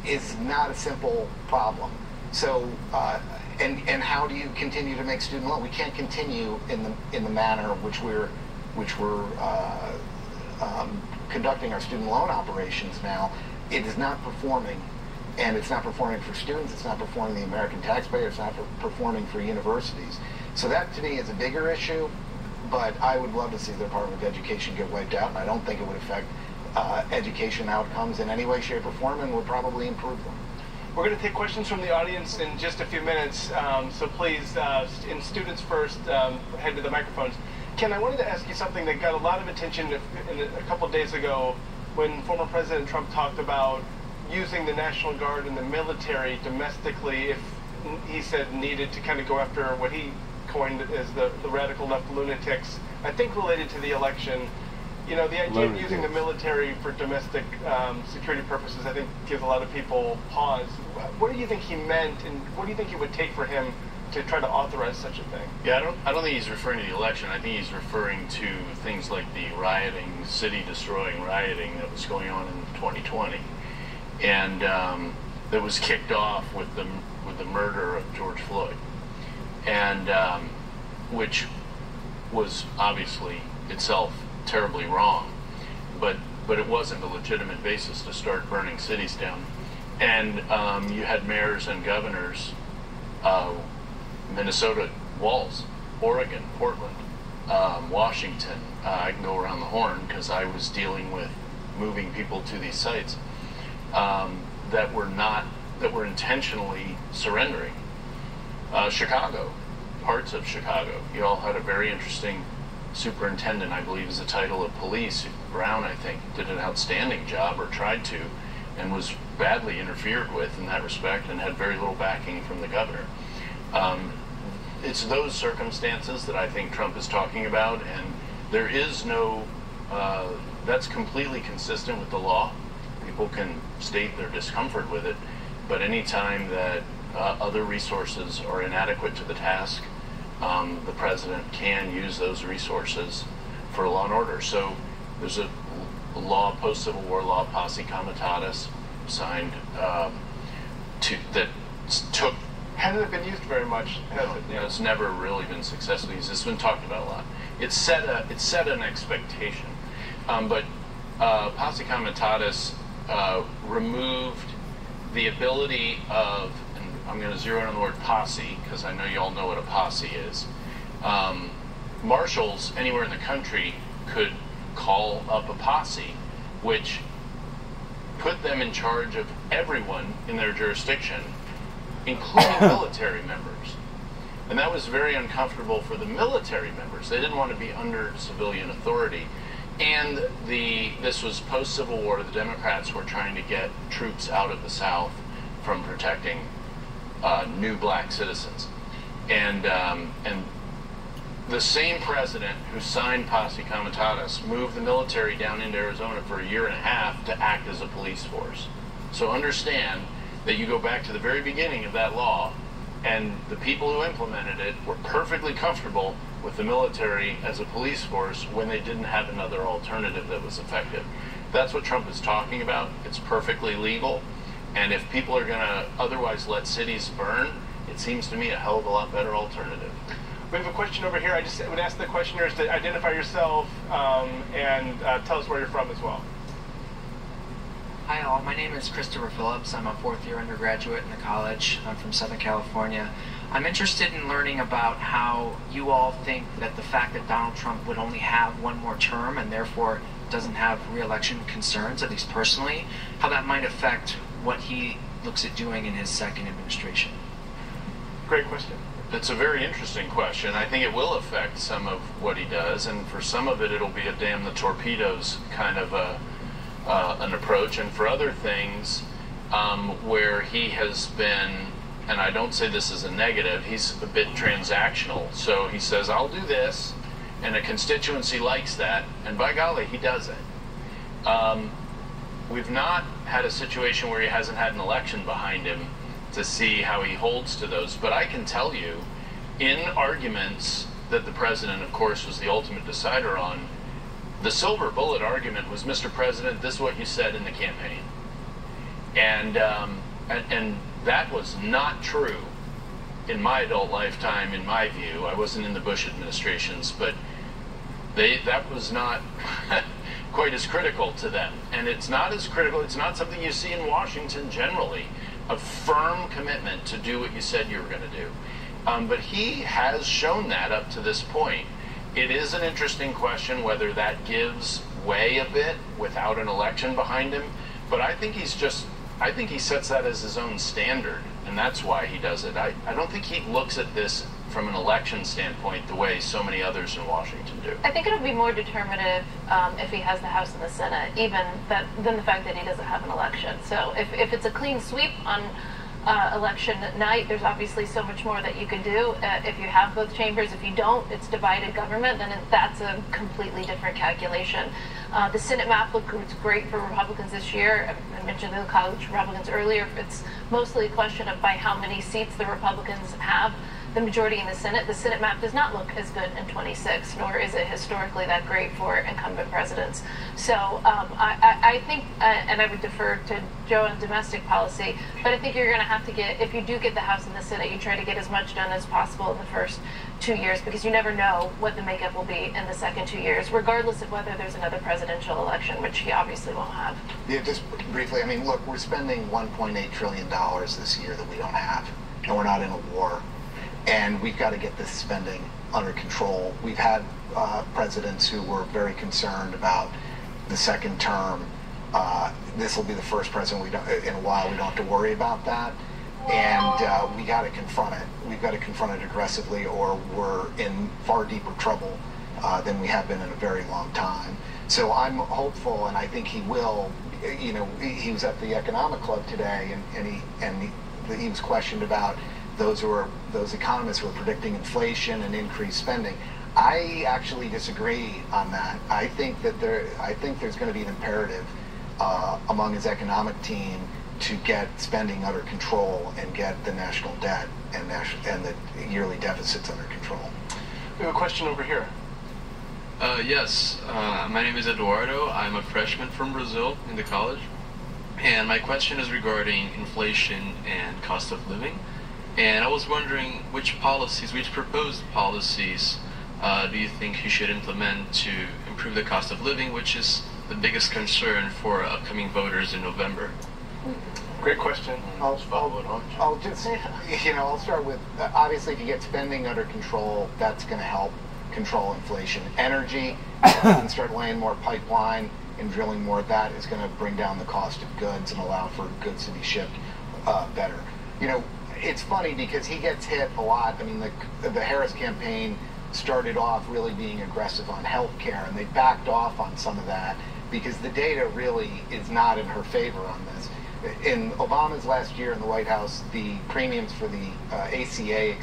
is not a simple problem. So, and how do you continue to make student loan? We can't continue in the manner which we're conducting our student loan operations now. It is not performing, and it's not performing for students. It's not performing the American taxpayer. It's not performing for universities. So that to me is a bigger issue. But I would love to see the Department of Education get wiped out, and I don't think it would affect education outcomes in any way, shape, or form, and would probably improve them. We're going to take questions from the audience in just a few minutes, so please, in students first, head to the microphones. Ken, I wanted to ask you something that got a lot of attention a couple of days ago when former President Trump talked about using the National Guard and the military domestically if he said needed to kind of go after what he coined as the radical left lunatics, I think related to the election. You know, the idea of using the military for domestic security purposes, I think, gives a lot of people pause. What do you think he meant, and what do you think it would take for him to try to authorize such a thing? Yeah, I don't think he's referring to the election. I think he's referring to things like the rioting, city-destroying rioting that was going on in 2020, and that was kicked off with the murder of George Floyd. And which was obviously itself terribly wrong, but it wasn't a legitimate basis to start burning cities down. And you had mayors and governors, Minnesota walls, Oregon, Portland, Washington. I can go around the horn because I was dealing with moving people to these sites that were intentionally surrendering. Chicago, parts of Chicago. You all had a very interesting superintendent, I believe is the title of police, Brown, I think, did an outstanding job, or tried to, and was badly interfered with in that respect and had very little backing from the governor. It's those circumstances that I think Trump is talking about, and there is no, that's completely consistent with the law. People can state their discomfort with it, but any time that other resources are inadequate to the task, the president can use those resources for law and order. So there's a law, post-Civil War law, Posse Comitatus, signed that took. Hasn't it been used very much? No, it's never really been successfully used. It's been talked about a lot. It set an expectation, but Posse Comitatus removed the ability of, and I'm going to zero in on the word posse because I know you all know what a posse is. Marshals anywhere in the country could call up a posse, which put them in charge of everyone in their jurisdiction, including military members. And that was very uncomfortable for the military members. They didn't want to be under civilian authority. And this was post-Civil War. The Democrats were trying to get troops out of the South from protecting new black citizens. And the same president who signed Posse Comitatus moved the military down into Arizona for a year and a half to act as a police force. So understand that you go back to the very beginning of that law, and the people who implemented it were perfectly comfortable with the military as a police force when they didn't have another alternative that was effective. That's what Trump is talking about. It's perfectly legal, and if people are going to otherwise let cities burn, it seems to me a hell of a lot better alternative. We have a question over here. I just would ask the questioners to identify yourself and tell us where you're from as well. Hi all, my name is Christopher Phillips. I'm a fourth-year undergraduate in the college. I'm from Southern California. I'm interested in learning about how you all think that the fact that Donald Trump would only have one more term and therefore doesn't have re-election concerns, at least personally, how that might affect what he looks at doing in his second administration. Great question. It's a very interesting question. I think it will affect some of what he does, and for some of it, it'll be a damn the torpedoes kind of an approach, and for other things where he has been, and I don't say this as a negative, he's a bit transactional. So he says, I'll do this, and a constituency likes that, and by golly, he does it. We've not had a situation where he hasn't had an election behind him to see how he holds to those, but I can tell you, in arguments that the president, of course, was the ultimate decider on, the silver bullet argument was, Mr. President, this is what you said in the campaign. And that was not true in my adult lifetime, in my view. I wasn't in the Bush administrations, but that was not quite as critical to them. And it's not as critical, it's not something you see in Washington generally, a firm commitment to do what you said you were going to do. But he has shown that up to this point. It is an interesting question whether that gives way a bit without an election behind him, but I think he sets that as his own standard, and that's why he does it. I don't think he looks at this from an election standpoint the way so many others in Washington do. I think it'll be more determinative if he has the House and the Senate, than the fact that he doesn't have an election. So if it's a clean sweep on election night, there's obviously so much more that you can do. If you have both chambers, if you don't, it's divided government, then that's a completely different calculation. The Senate map looks great for Republicans this year. I mentioned the college Republicans earlier. It's mostly a question of by how many seats the Republicans have the majority in the Senate. The Senate map does not look as good in 26, nor is it historically that great for incumbent presidents. So I think, and I would defer to Joe on domestic policy, but I think you're going to have to get, if you do get the House and the Senate, you try to get as much done as possible in the first 2 years, because you never know what the makeup will be in the second 2 years, regardless of whether there's another presidential election, which he obviously won't have. Yeah, just briefly, I mean, look, we're spending $1.8 trillion this year that we don't have, and we're not in a war. And we've got to get this spending under control. We've had presidents who were very concerned about the second term. This will be the first president in a while we don't have to worry about that. And we got to confront it. We've got to confront it aggressively, or we're in far deeper trouble than we have been in a very long time. So I'm hopeful, and I think he will. You know, he was at the Economic Club today, and he was questioned about those economists who are predicting inflation and increased spending. I actually disagree on that. I think there's going to be an imperative among his economic team to get spending under control and get the national debt and the yearly deficits under control. We have a question over here. Yes, my name is Eduardo. I'm a freshman from Brazil in the college, and my question is regarding inflation and cost of living. And I was wondering which proposed policies do you think you should implement to improve the cost of living, which is the biggest concern for upcoming voters in November? Great question. I'll start with, obviously, if you get spending under control, that's going to help control inflation. Energy, if you can start laying more pipeline and drilling more of that, is going to bring down the cost of goods and allow for goods to be shipped better. You know, it's funny because he gets hit a lot. I mean, the Harris campaign started off really being aggressive on health care, and they backed off on some of that because the data really is not in her favor on this. In Obama's last year in the White House, the premiums for the ACA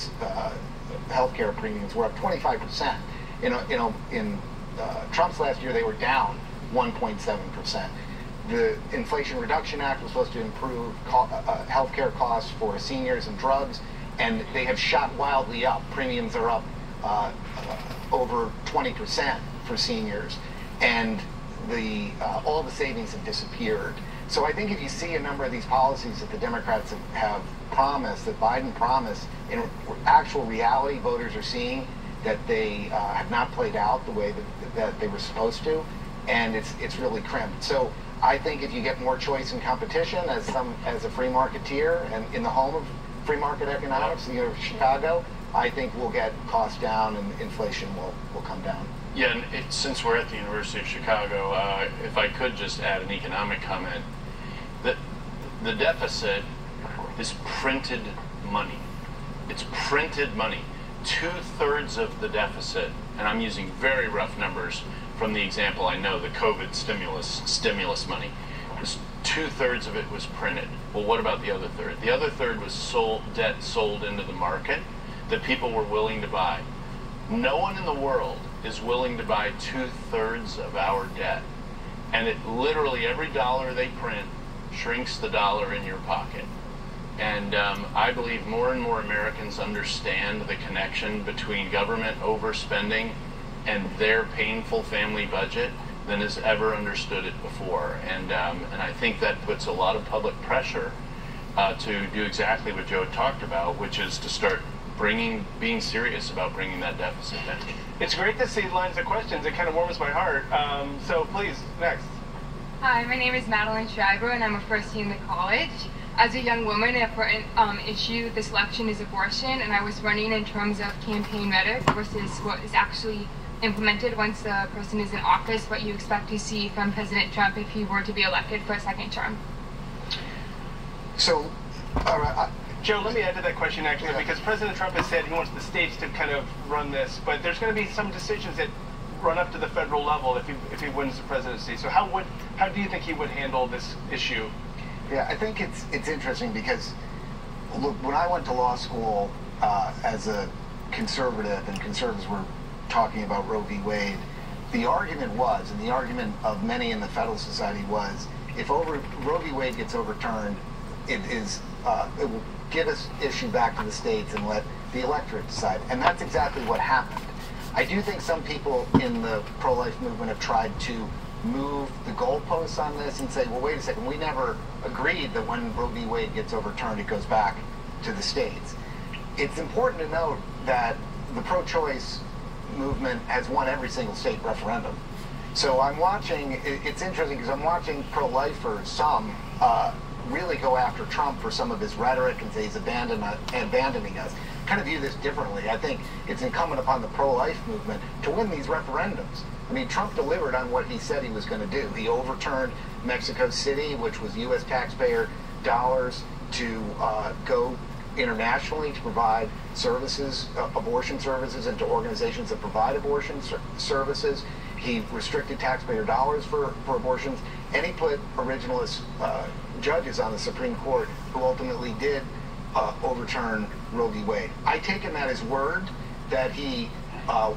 health care premiums were up 25%. In Trump's last year, they were down 1.7%. The Inflation Reduction Act was supposed to improve health care costs for seniors and drugs, and they have shot wildly up. Premiums are up over 20% for seniors, and all the savings have disappeared. So I think if you see a number of these policies that the Democrats have promised, that Biden promised, in actual reality, voters are seeing that they have not played out the way that they were supposed to, and it's really crimped. So I think if you get more choice and competition as a free marketeer and in the home of free market economics, Chicago, I think we'll get costs down and inflation will come down. Yeah, and since we're at the University of Chicago, if I could just add an economic comment, the deficit is printed money. It's printed money. 2/3 of the deficit, and I'm using very rough numbers from the example I know, the COVID stimulus money, 2/3 of it was printed. Well, what about the other third? The other third was debt sold into the market that people were willing to buy. No one in the world is willing to buy 2/3 of our debt. And it literally, every dollar they print shrinks the dollar in your pocket. And I believe more and more Americans understand the connection between government overspending and their painful family budget. than has ever understood it before, and I think that puts a lot of public pressure to do exactly what Joe talked about, which is to start being serious about bringing that deficit down. It's great to see lines of questions. It kind of warms my heart. So please, next. Hi, my name is Madeline Schreiber, and I'm a first year in the college. As a young woman, an important issue this election is abortion, and I was running in terms of campaign rhetoric versus what is actually implemented once the person is in office, what you expect to see from President Trump if he were to be elected for a second term. So, all right, Joe, let me add to that question actually, because President Trump has said he wants the states to kind of run this, but there's going to be some decisions that run up to the federal level if he wins the presidency. So how do you think he would handle this issue? Yeah, I think it's interesting because, look, when I went to law school as a conservative, and conservatives were talking about Roe v. Wade, the argument was, and the argument of many in the Federalist Society was, if Roe v. Wade gets overturned, it will give this issue back to the states and let the electorate decide. And that's exactly what happened. I do think some people in the pro-life movement have tried to move the goalposts on this and say, well, wait a second, we never agreed that when Roe v. Wade gets overturned, it goes back to the states. It's important to note that the pro-choice movement has won every single state referendum. So I'm watching, it's interesting because I'm watching pro-lifers, some, really go after Trump for some of his rhetoric and say he's abandoning us. Kind of view this differently. I think it's incumbent upon the pro-life movement to win these referendums. I mean, Trump delivered on what he said he was going to do. He overturned Mexico City, which was U.S. taxpayer dollars to go internationally to provide services, abortion services, and to organizations that provide abortion services. He restricted taxpayer dollars for abortions, and he put originalist judges on the Supreme Court who ultimately did overturn Roe v. Wade. I take him at his word that he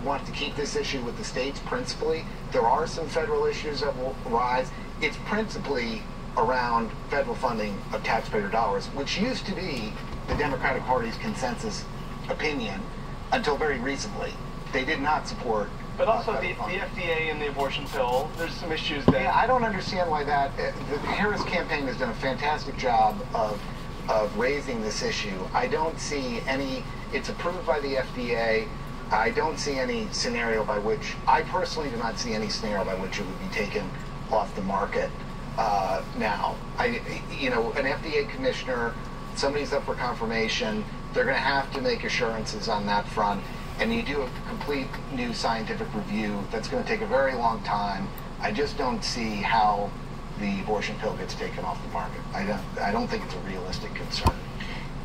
wants to keep this issue with the states principally. There are some federal issues that will arise. It's principally around federal funding of taxpayer dollars, which used to be the Democratic Party's consensus opinion until very recently. They did not support. But also the FDA and the abortion pill, there's some issues that... Yeah, I don't understand why that... The Harris campaign has done a fantastic job of raising this issue. I don't see any... It's approved by the FDA. I don't see any scenario by which... I personally do not see any scenario by which it would be taken off the market now. An FDA commissioner, somebody's up for confirmation, they're going to have to make assurances on that front. And you do a complete new scientific review. That's going to take a very long time. I just don't see how the abortion pill gets taken off the market. I don't think it's a realistic concern.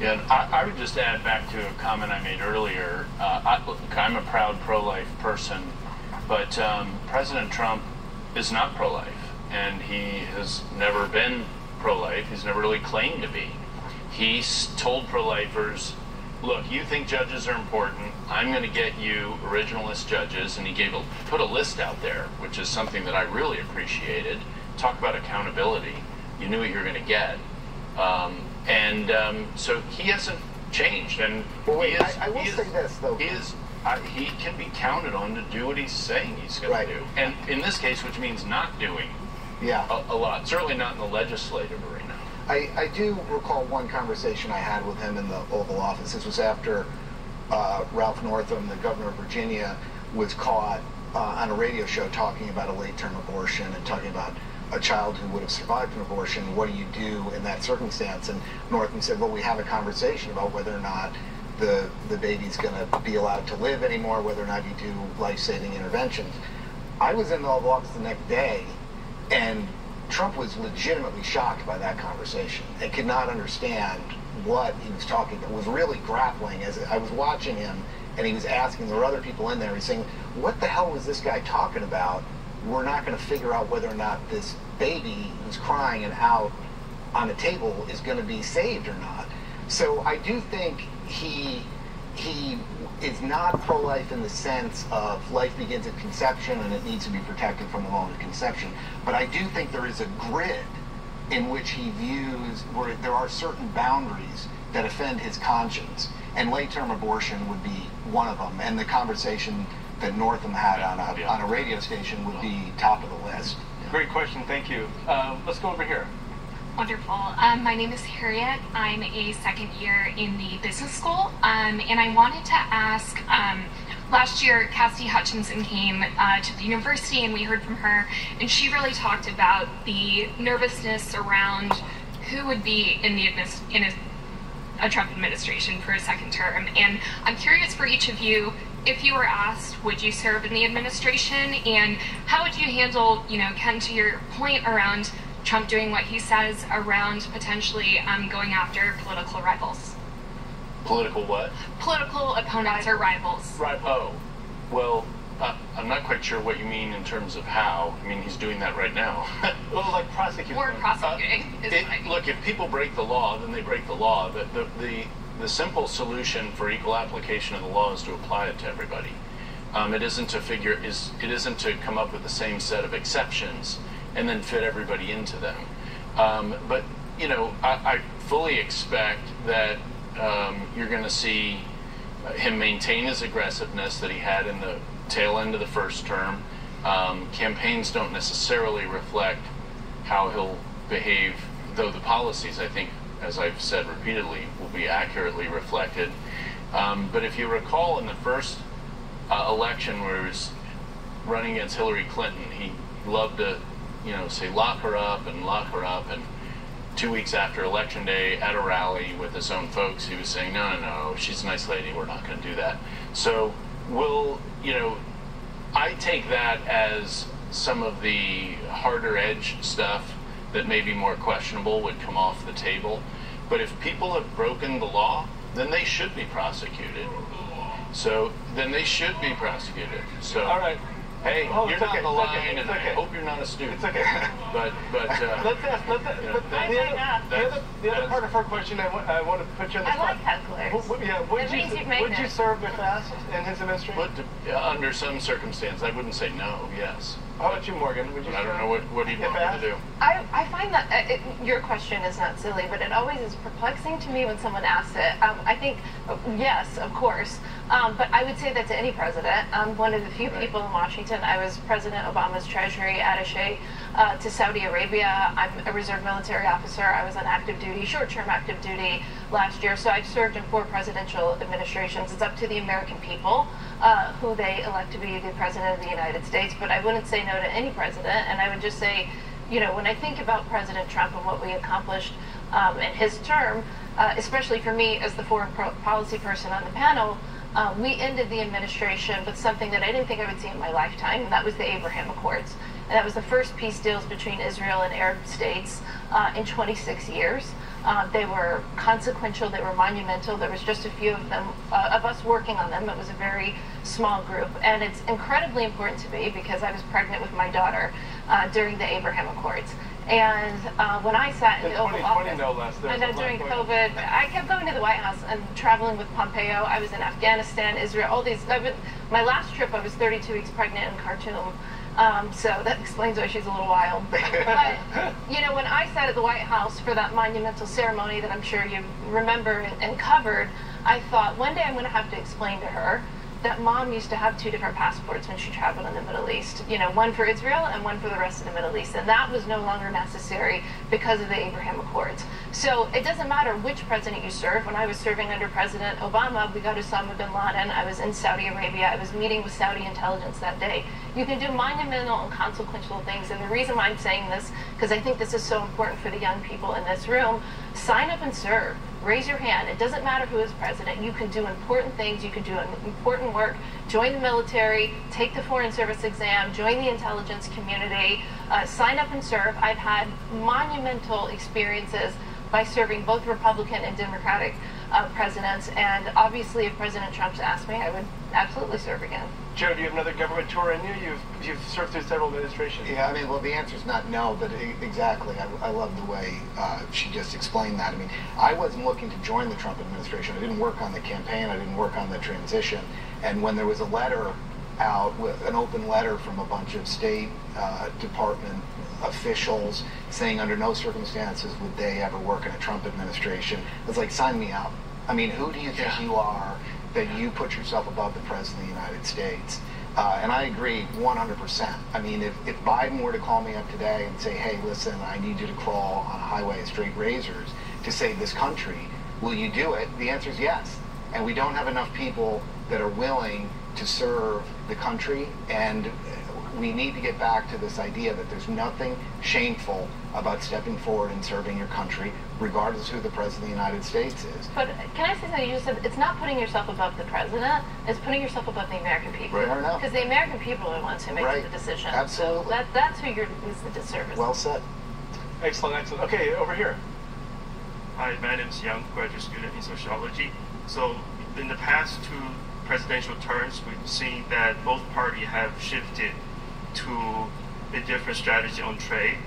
Yeah, I would just add back to a comment I made earlier. I'm a proud pro-life person, but President Trump is not pro-life, and he has never been pro-life. He's never really claimed to be. He's told pro-lifers, look, you think judges are important, I'm going to get you originalist judges, and he put a list out there, which is something that I really appreciated. Talk about accountability. You knew what you were going to get. So he hasn't changed, and well, wait, I will say this, though. He can be counted on to do what he's saying he's going to do. And in this case, which means not doing a lot, certainly not in the legislative arena. I do recall one conversation I had with him in the Oval Office. This was after Ralph Northam, the governor of Virginia, was caught on a radio show talking about a late-term abortion and talking about a child who would have survived an abortion. What do you do in that circumstance? And Northam said, well, we have a conversation about whether or not the baby's going to be allowed to live anymore, whether or not you do life-saving interventions. I was in the Oval Office the next day, and Trump was legitimately shocked by that conversation and could not understand what he was talking about, was really grappling. As I was watching him, and he was asking, there were other people in there, he's saying, what the hell was this guy talking about? We're not going to figure out whether or not this baby who's crying and out on the table is going to be saved or not. So I do think he is not pro-life in the sense of life begins at conception and it needs to be protected from the moment of conception. But I do think there is a grid in which he views where there are certain boundaries that offend his conscience. And late-term abortion would be one of them. And the conversation that Northam had on a radio station would be top of the list. Great question, thank you. Let's go over here. Wonderful. My name is Harriet. I'm a second year in the business school, and I wanted to ask, last year Cassidy Hutchinson came to the university and we heard from her, and she really talked about the nervousness around who would be in a Trump administration for a second term. And I'm curious for each of you, if you were asked, would you serve in the administration, and how would you handle, Ken, to your point around Trump doing what he says around potentially going after political rivals? Political what? Political opponents or rivals. Right. Oh, well, I'm not quite sure what you mean in terms of how. I mean, he's doing that right now. Well, like prosecuting. Or prosecuting is what I mean. Look, if people break the law, then they break the law. The simple solution for equal application of the law is to apply it to everybody. It isn't to come up with the same set of exceptions and then fit everybody into them. But I fully expect that you're going to see him maintain his aggressiveness that he had in the tail end of the first term. Campaigns don't necessarily reflect how he'll behave, though the policies, I think, as I've said repeatedly, will be accurately reflected. But if you recall in the first election where he was running against Hillary Clinton, he loved to say lock her up, and 2 weeks after Election Day at a rally with his own folks, he was saying, no, she's a nice lady, we're not going to do that. So I take that as some of the harder edge stuff that may be more questionable would come off the table. But if people have broken the law, then they should be prosecuted. So then they should be prosecuted. So all right. Hey, Oh, you're it's not okay, the it's line, okay, and it's I okay. hope you're not a student. It's okay. But Let's ask. The other part of her question, I want to put you on the I spot. like hecklers. Would It means you've made would you it. serve if asked in his administration? under some circumstance, I wouldn't say no. Yes. How about you, Morgan? Would you? But I don't know what he'd If want me asked? to do. I find that your question is not silly, but it always is perplexing to me when someone asks it. I think, yes, of course, but I would say that to any president. I'm one of the few people in Washington. I was President Obama's Treasury attaché to Saudi Arabia. I'm a reserve military officer. I was on active duty, short-term active duty last year, so I've served in 4 presidential administrations. It's up to the American people who they elect to be the President of the United States, but I wouldn't say no to any president, and I would just say, when I think about President Trump and what we accomplished in his term, especially for me as the foreign policy person on the panel, we ended the administration with something that I didn't think I would see in my lifetime, and that was the Abraham Accords. And that was the first peace deals between Israel and Arab states in 26 years. They were consequential, they were monumental. There was just a few of them, of us working on them. It was a very small group. And it's incredibly important to me because I was pregnant with my daughter during the Abraham Accords. And when I sat in the Oval Office, no less, and then during COVID, I kept going to the White House and traveling with Pompeo. I was in Afghanistan, Israel, all these. My last trip, I was 32 weeks pregnant in Khartoum. So that explains why she's a little wild. But, when I sat at the White House for that monumental ceremony that I'm sure you remember and covered, I thought one day I'm going to have to explain to her that Mom used to have 2 different passports when she traveled in the Middle East. One for Israel and one for the rest of the Middle East. And that was no longer necessary because of the Abraham Accords. So it doesn't matter which president you serve. When I was serving under President Obama, we got Osama bin Laden. I was in Saudi Arabia. I was meeting with Saudi intelligence that day. You can do monumental and consequential things. And the reason why I'm saying this, because I think this is so important for the young people in this room, sign up and serve. Raise your hand. It doesn't matter who is president. You can do important things. You can do important work. Join the military. Take the Foreign Service exam. Join the intelligence community. Sign up and serve. I've had monumental experiences by serving both Republican and Democratic presidents. And obviously, if President Trump's asked me, I would absolutely serve again. Joe, do you have another government tour in you? You've served through several administrations. Yeah, well, the answer is not no, but exactly. I love the way she just explained that. I wasn't looking to join the Trump administration. I didn't work on the campaign. I didn't work on the transition. And when there was a letter out, an open letter from a bunch of State Department officials saying under no circumstances would they ever work in a Trump administration, it was like, sign me up. Who do you think you are that you put yourself above the President of the United States? And I agree 100%. I mean, if Biden were to call me up today and say, hey, listen, I need you to crawl on a highway of straight razors to save this country, will you do it? The answer is yes. And we don't have enough people that are willing to serve the country, and we need to get back to this idea that there's nothing shameful about stepping forward and serving your country, regardless who the President of the United States is. But can I say something? You just said it's not putting yourself above the President, it's putting yourself above the American people. Right or no? Because the American people are the ones who make the decision. Absolutely. So that's who you're is the disservice. Well said. Excellent, excellent. Okay, over here. Hi, my name is Young, graduate student in sociology. So in the past two presidential terms, we've seen that both parties have shifted to a different strategy on trade.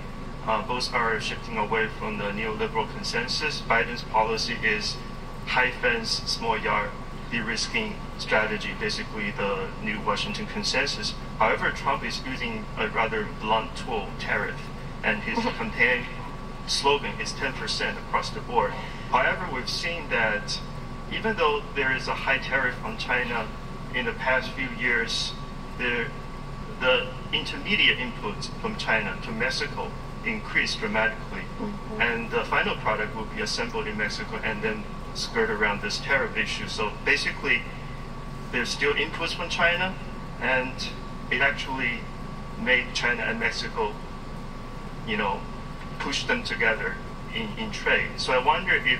Both are shifting away from the neoliberal consensus. Biden's policy is high fence, small yard, de-risking strategy, basically the new Washington consensus. However, Trump is using a rather blunt tool, tariff, and his campaign slogan is 10% across the board. However, we've seen that even though there is a high tariff on China in the past few years, the intermediate inputs from China to Mexico increased dramatically. And the final product will be assembled in Mexico and then skirt around this tariff issue. So basically, there's still inputs from China, and it actually made China and Mexico, push them together in trade. So I wonder if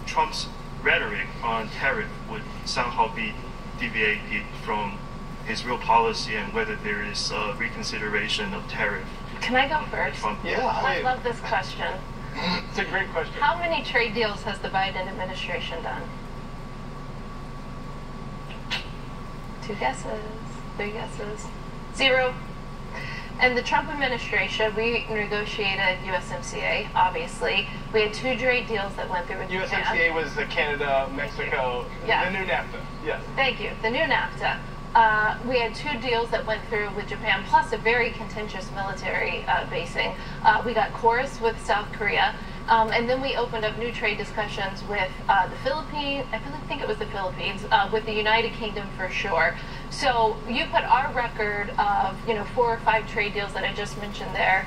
Trump's rhetoric on tariff would somehow be deviated from his real policy, and whether there is a reconsideration of tariff. Can I go first? Yeah. I love this question. It's a great question. How many trade deals has the Biden administration done? 2 guesses, 3 guesses, 0. And the Trump administration, we negotiated USMCA, obviously. We had 2 trade deals that went through with Japan. USMCA was the Canada, Mexico, the new NAFTA. Yes. Thank you. The new NAFTA. We had 2 deals that went through with Japan, plus a very contentious military basing. We got chorus with South Korea, and then we opened up new trade discussions with the Philippines. I really think it was the Philippines, with the United Kingdom for sure. So you put our record of 4 or 5 trade deals that I just mentioned there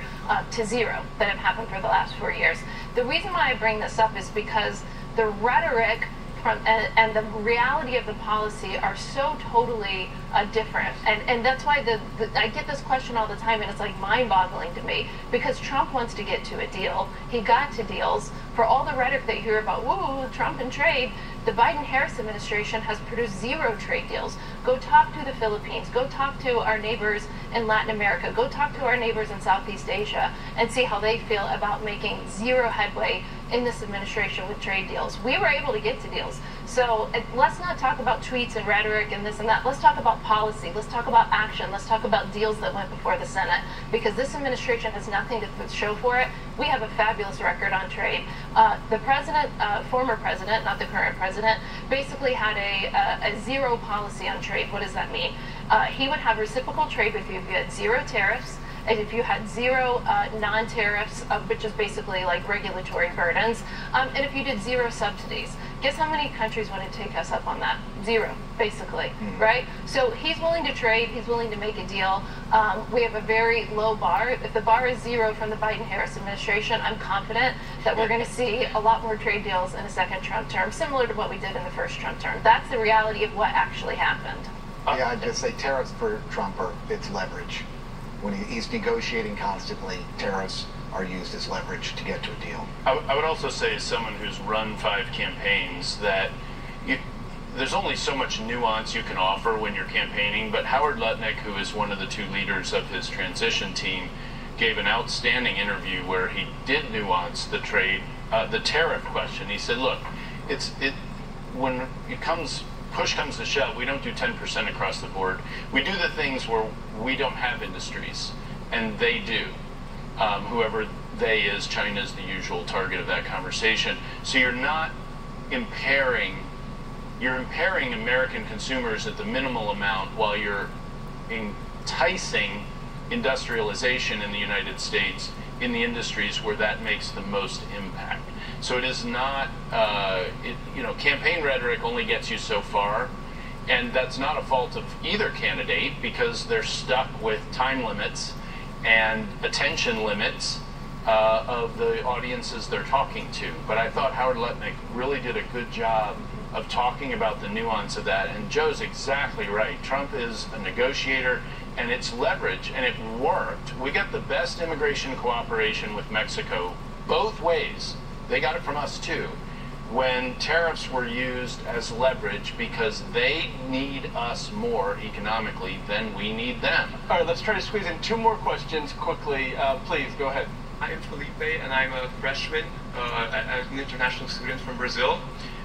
to 0 that have happened for the last 4 years. The reason why I bring this up is because the rhetoric and the reality of the policy are so totally different, and that's why I get this question all the time, and it's like mind-boggling to me, because Trump wants to get to a deal. He got to deals. For all the rhetoric that you hear about, woo, Trump and trade, the Biden-Harris administration has produced 0 trade deals. Go talk to the Philippines. Go talk to our neighbors in Latin America. Go talk to our neighbors in Southeast Asia and see how they feel about making 0 headway in this administration with trade deals. We were able to get to deals. So let's not talk about tweets and rhetoric and this and that. Let's talk about policy. Let's talk about action. Let's talk about deals that went before the Senate, because this administration has nothing to show for it. We have a fabulous record on trade. The president, former president, not the current president, basically had a 0 policy on trade. What does that mean? He would have reciprocal trade with you if you had 0 tariffs, and if you had 0 non-tariffs, which is basically like regulatory burdens, and if you did 0 subsidies. Guess how many countries want to take us up on that? 0, basically, right? So he's willing to trade, he's willing to make a deal. We have a very low bar. If the bar is 0 from the Biden-Harris administration, I'm confident that we're going to see a lot more trade deals in a second Trump term, similar to what we did in the first Trump term. That's the reality of what actually happened. Yeah, I'd just say tariffs for Trump it's leverage. When he's negotiating constantly, tariffs are used as leverage to get to a deal. I would also say, as someone who's run 5 campaigns, that there's only so much nuance you can offer when you're campaigning, but Howard Lutnick, who is one of the 2 leaders of his transition team, gave an outstanding interview where he did nuance the tariff question. He said, look, when push comes to shove, we don't do 10% across the board. We do the things where we don't have industries, and they do. Whoever they is, China is the usual target of that conversation. So you're not impairing American consumers at the minimal amount while you're enticing industrialization in the United States in the industries where that makes the most impact. So it is not, campaign rhetoric only gets you so far, And that's not a fault of either candidate because they're stuck with time limits and attention limits of the audiences they're talking to. But I thought Howard Lutnick really did a good job of talking about the nuance of that. And Joe's exactly right. Trump is a negotiator, and it's leverage, and it worked. We got the best immigration cooperation with Mexico both ways. They got it from us too. When tariffs were used as leverage because they need us more economically than we need them. All right, let's try to squeeze in 2 more questions quickly. Please, go ahead. I am Felipe, and I'm a freshman, an international student from Brazil.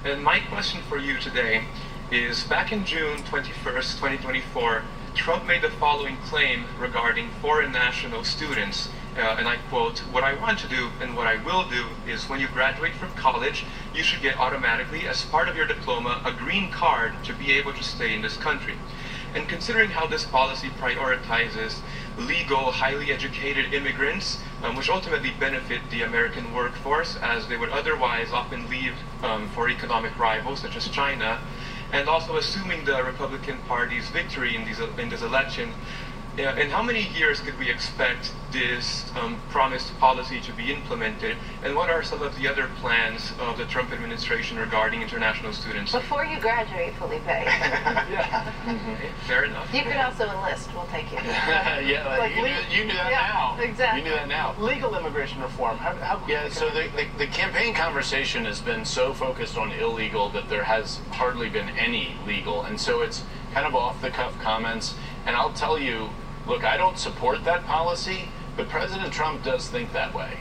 And my question for you today is, back in June 21st, 2024, Trump made the following claim regarding foreign national students, and I quote, "What I want to do and what I will do is when you graduate from college, you should get automatically, as part of your diploma, a green card to be able to stay in this country." And considering how this policy prioritizes legal, highly educated immigrants, which ultimately benefit the American workforce, as they would otherwise often leave for economic rivals such as China, and also assuming the Republican Party's victory in this election, in how many years could we expect this promised policy to be implemented? And what are some of the other plans of the Trump administration regarding international students? Before you graduate, Felipe. Yeah. Fair enough. You could also enlist. We'll take you. Yeah, Like you do that now. Exactly. You do that now. Legal immigration reform. How Yeah, so the campaign conversation has been so focused on illegal that there has hardly been any legal. And so it's kind of off-the-cuff comments. And I'll tell you, look, I don't support that policy, but President Trump does think that way.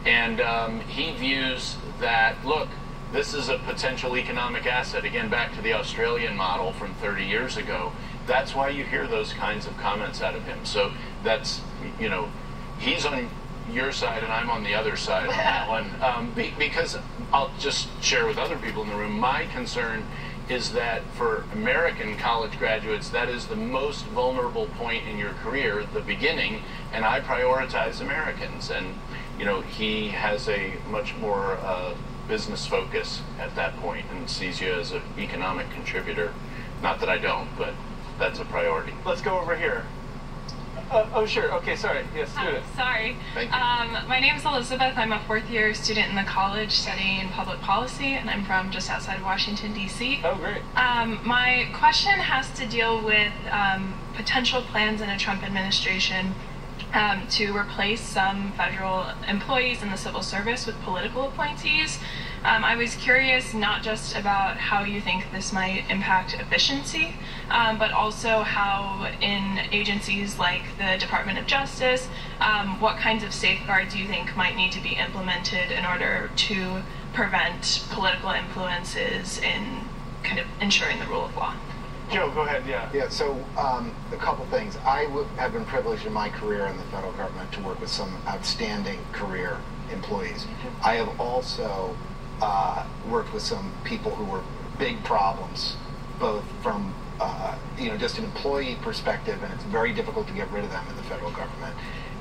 And he views that, look, this is a potential economic asset. Again, back to the Australian model from 30 years ago. That's why you hear those kinds of comments out of him. So that's, you know, he's on your side and I'm on the other side on that one. Because I'll just share with other people in the room, my concern is that for American college graduates, that is the most vulnerable point in your career, the beginning, and I prioritize Americans. And, you know, he has a much more business focus at that point and sees you as an economic contributor. Not that I don't, but that's a priority. Let's go over here. Oh, sure. Okay, sorry. Yes, student. Sorry. Thank you. My name is Elizabeth. I'm a 4th-year student in the college studying public policy, and I'm from just outside of Washington, D.C. Oh, great. My question has to deal with potential plans in a Trump administration to replace some federal employees in the civil service with political appointees. I was curious not just about how you think this might impact efficiency, but also how in agencies like the Department of Justice, what kinds of safeguards you think might need to be implemented in order to prevent political influences in kind of ensuring the rule of law. Joe, go ahead. Yeah. Yeah, so a couple things. I have been privileged in my career in the federal government to work with some outstanding career employees. I have also worked with some people who were big problems, both from just an employee perspective, and it's very difficult to get rid of them in the federal government,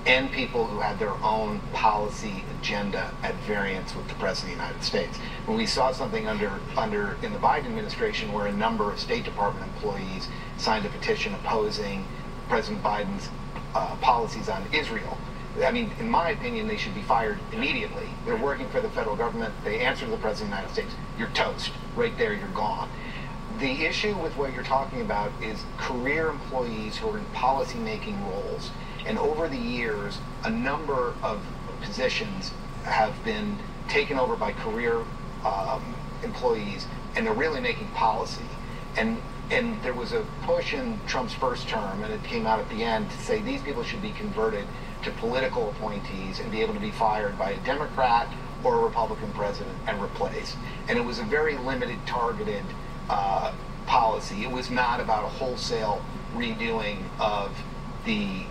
and people who had their own policy agenda at variance with the President of the United States. When we saw something in the Biden administration where a number of State Department employees signed a petition opposing President Biden's policies on Israel, I mean, in my opinion, they should be fired immediately. They're working for the federal government. They answer to the President of the United States. You're toast. Right there, you're gone. The issue with what you're talking about is career employees who are in policy-making roles. And over the years, a number of positions have been taken over by career employees, and they're really making policy. And there was a push in Trump's first term, and it came out at the end, to say these people should be converted to political appointees and be able to be fired by a Democrat or a Republican president and replaced. And it was a very limited, targeted policy. It was not about a wholesale redoing of the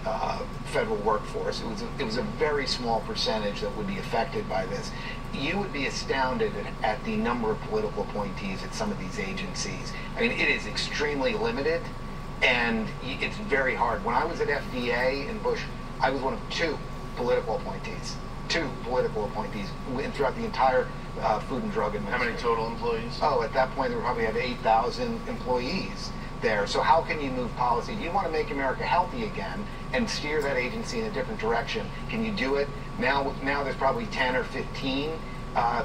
federal workforce. It was a very small percentage that would be affected by this. You would be astounded at the number of political appointees at some of these agencies. I mean, it is extremely limited, and it's very hard. When I was at FDA in Bush, I was one of 2 political appointees. 2 political appointees throughout the entire Food and Drug Administration. How many total employees? Oh, at that point, we probably had 8,000 employees. there. So how can you move policy? Do you want to make America healthy again and steer that agency in a different direction? Can you do it? Now there's probably 10 or 15.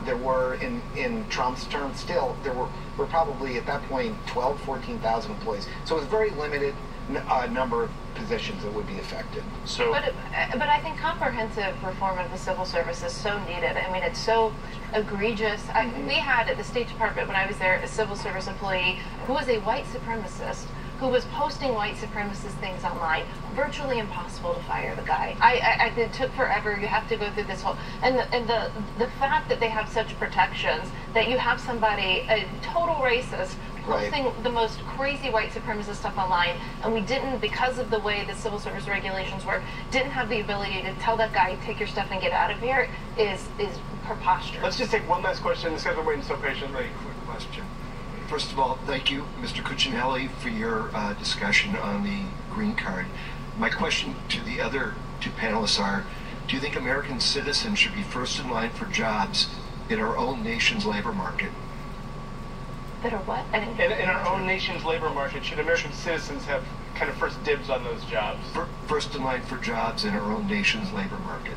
There were in Trump's term. Still, there were probably at that point 12, 14,000 employees. So it was a very limited number of positions that would be affected. So, but I think comprehensive reform of the civil service is so needed. I mean, it's so egregious. We had at the State Department, when I was there, a civil service employee who was a white supremacist, who was posting white supremacist things online. Virtually impossible to fire the guy. It took forever. You have to go through this whole, and the fact that they have such protections, that you have somebody, a total racist, posting the most crazy white supremacist stuff online, and we didn't, because of the way the civil service regulations work, didn't have the ability to tell that guy, take your stuff and get out of here, is preposterous. Let's just take one last question. This guys are waiting so patiently. Quick question. First of all, thank you, Mr. Cuccinelli, for your discussion on the green card. My question to the other two panelists are, do you think American citizens should be first in line for jobs in our own nation's labor market? That are what? In our own nation's labor market, should American citizens have kind of first dibs on those jobs? First in line for jobs in our own nation's labor market.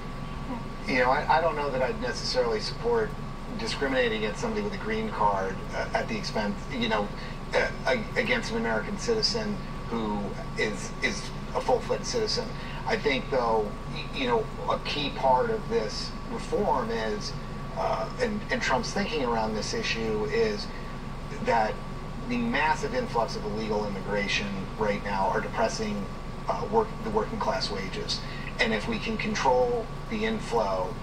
You know, I don't know that I'd necessarily support discriminating against somebody with a green card at the expense, you know, against an American citizen who is a full-fledged citizen. I think, though, you know, a key part of this reform is, and Trump's thinking around this issue is that the massive influx of illegal immigration right now are depressing the working class wages. And if we can control the inflow,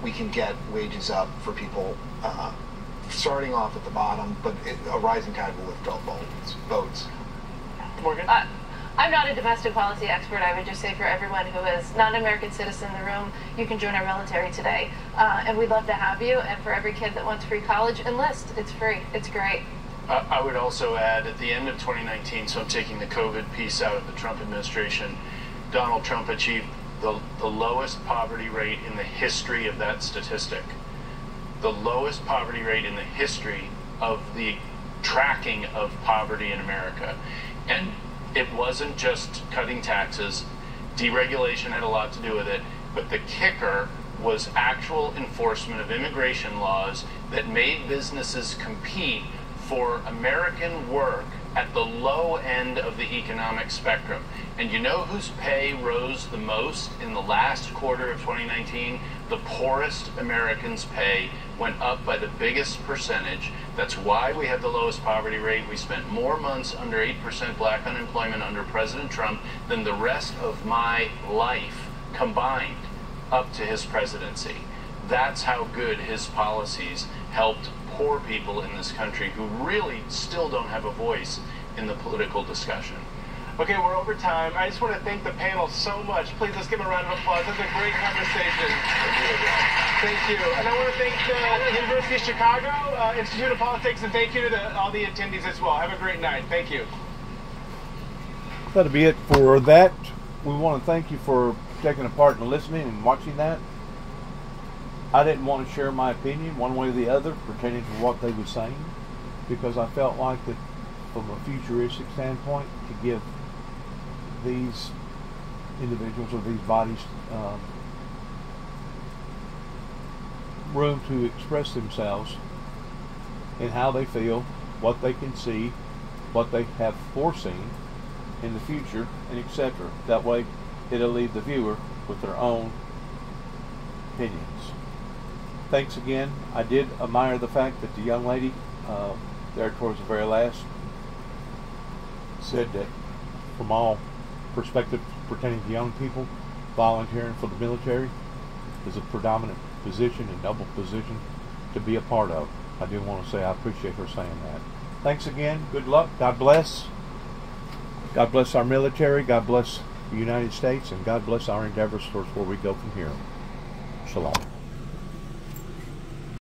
we can get wages up for people starting off at the bottom, but a rising tide will lift all boats. Morgan? I'm not a domestic policy expert. I would just say for everyone who is not an American citizen in the room, you can join our military today. And we'd love to have you. And for every kid that wants free college, enlist. It's free. It's great. I would also add, at the end of 2019, so I'm taking the COVID piece out of the Trump administration, Donald Trump achieved the lowest poverty rate in the history of that statistic. The lowest poverty rate in the history of the tracking of poverty in America. And it wasn't just cutting taxes. Deregulation had a lot to do with it. But the kicker was actual enforcement of immigration laws that made businesses compete for American work at the low end of the economic spectrum. And you know whose pay rose the most in the last quarter of 2019? The poorest Americans' pay went up by the biggest percentage. That's why we had the lowest poverty rate. We spent more months under 8% black unemployment under President Trump than the rest of my life combined up to his presidency. That's how good his policies helped poor people in this country who really still don't have a voice in the political discussion. Okay, we're over time. I just want to thank the panel so much. Please, let's give them a round of applause. That's a great conversation. Thank you. And I want to thank the University of Chicago Institute of Politics, and thank you to all the attendees as well. Have a great night. Thank you. That'll be it for that. We want to thank you for taking a part in listening and watching that. I didn't want to share my opinion one way or the other pertaining to what they were saying, because I felt like that from a futuristic standpoint, to give these individuals or these bodies room to express themselves in how they feel, what they can see, what they have foreseen in the future, and etc. That way it'll leave the viewer with their own opinions. Thanks again. I did admire the fact that the young lady there towards the very last said that from all perspectives pertaining to young people, volunteering for the military is a predominant position and noble position to be a part of. I do want to say I appreciate her saying that. Thanks again. Good luck. God bless. God bless our military. God bless the United States. And God bless our endeavors towards where we go from here. Shalom.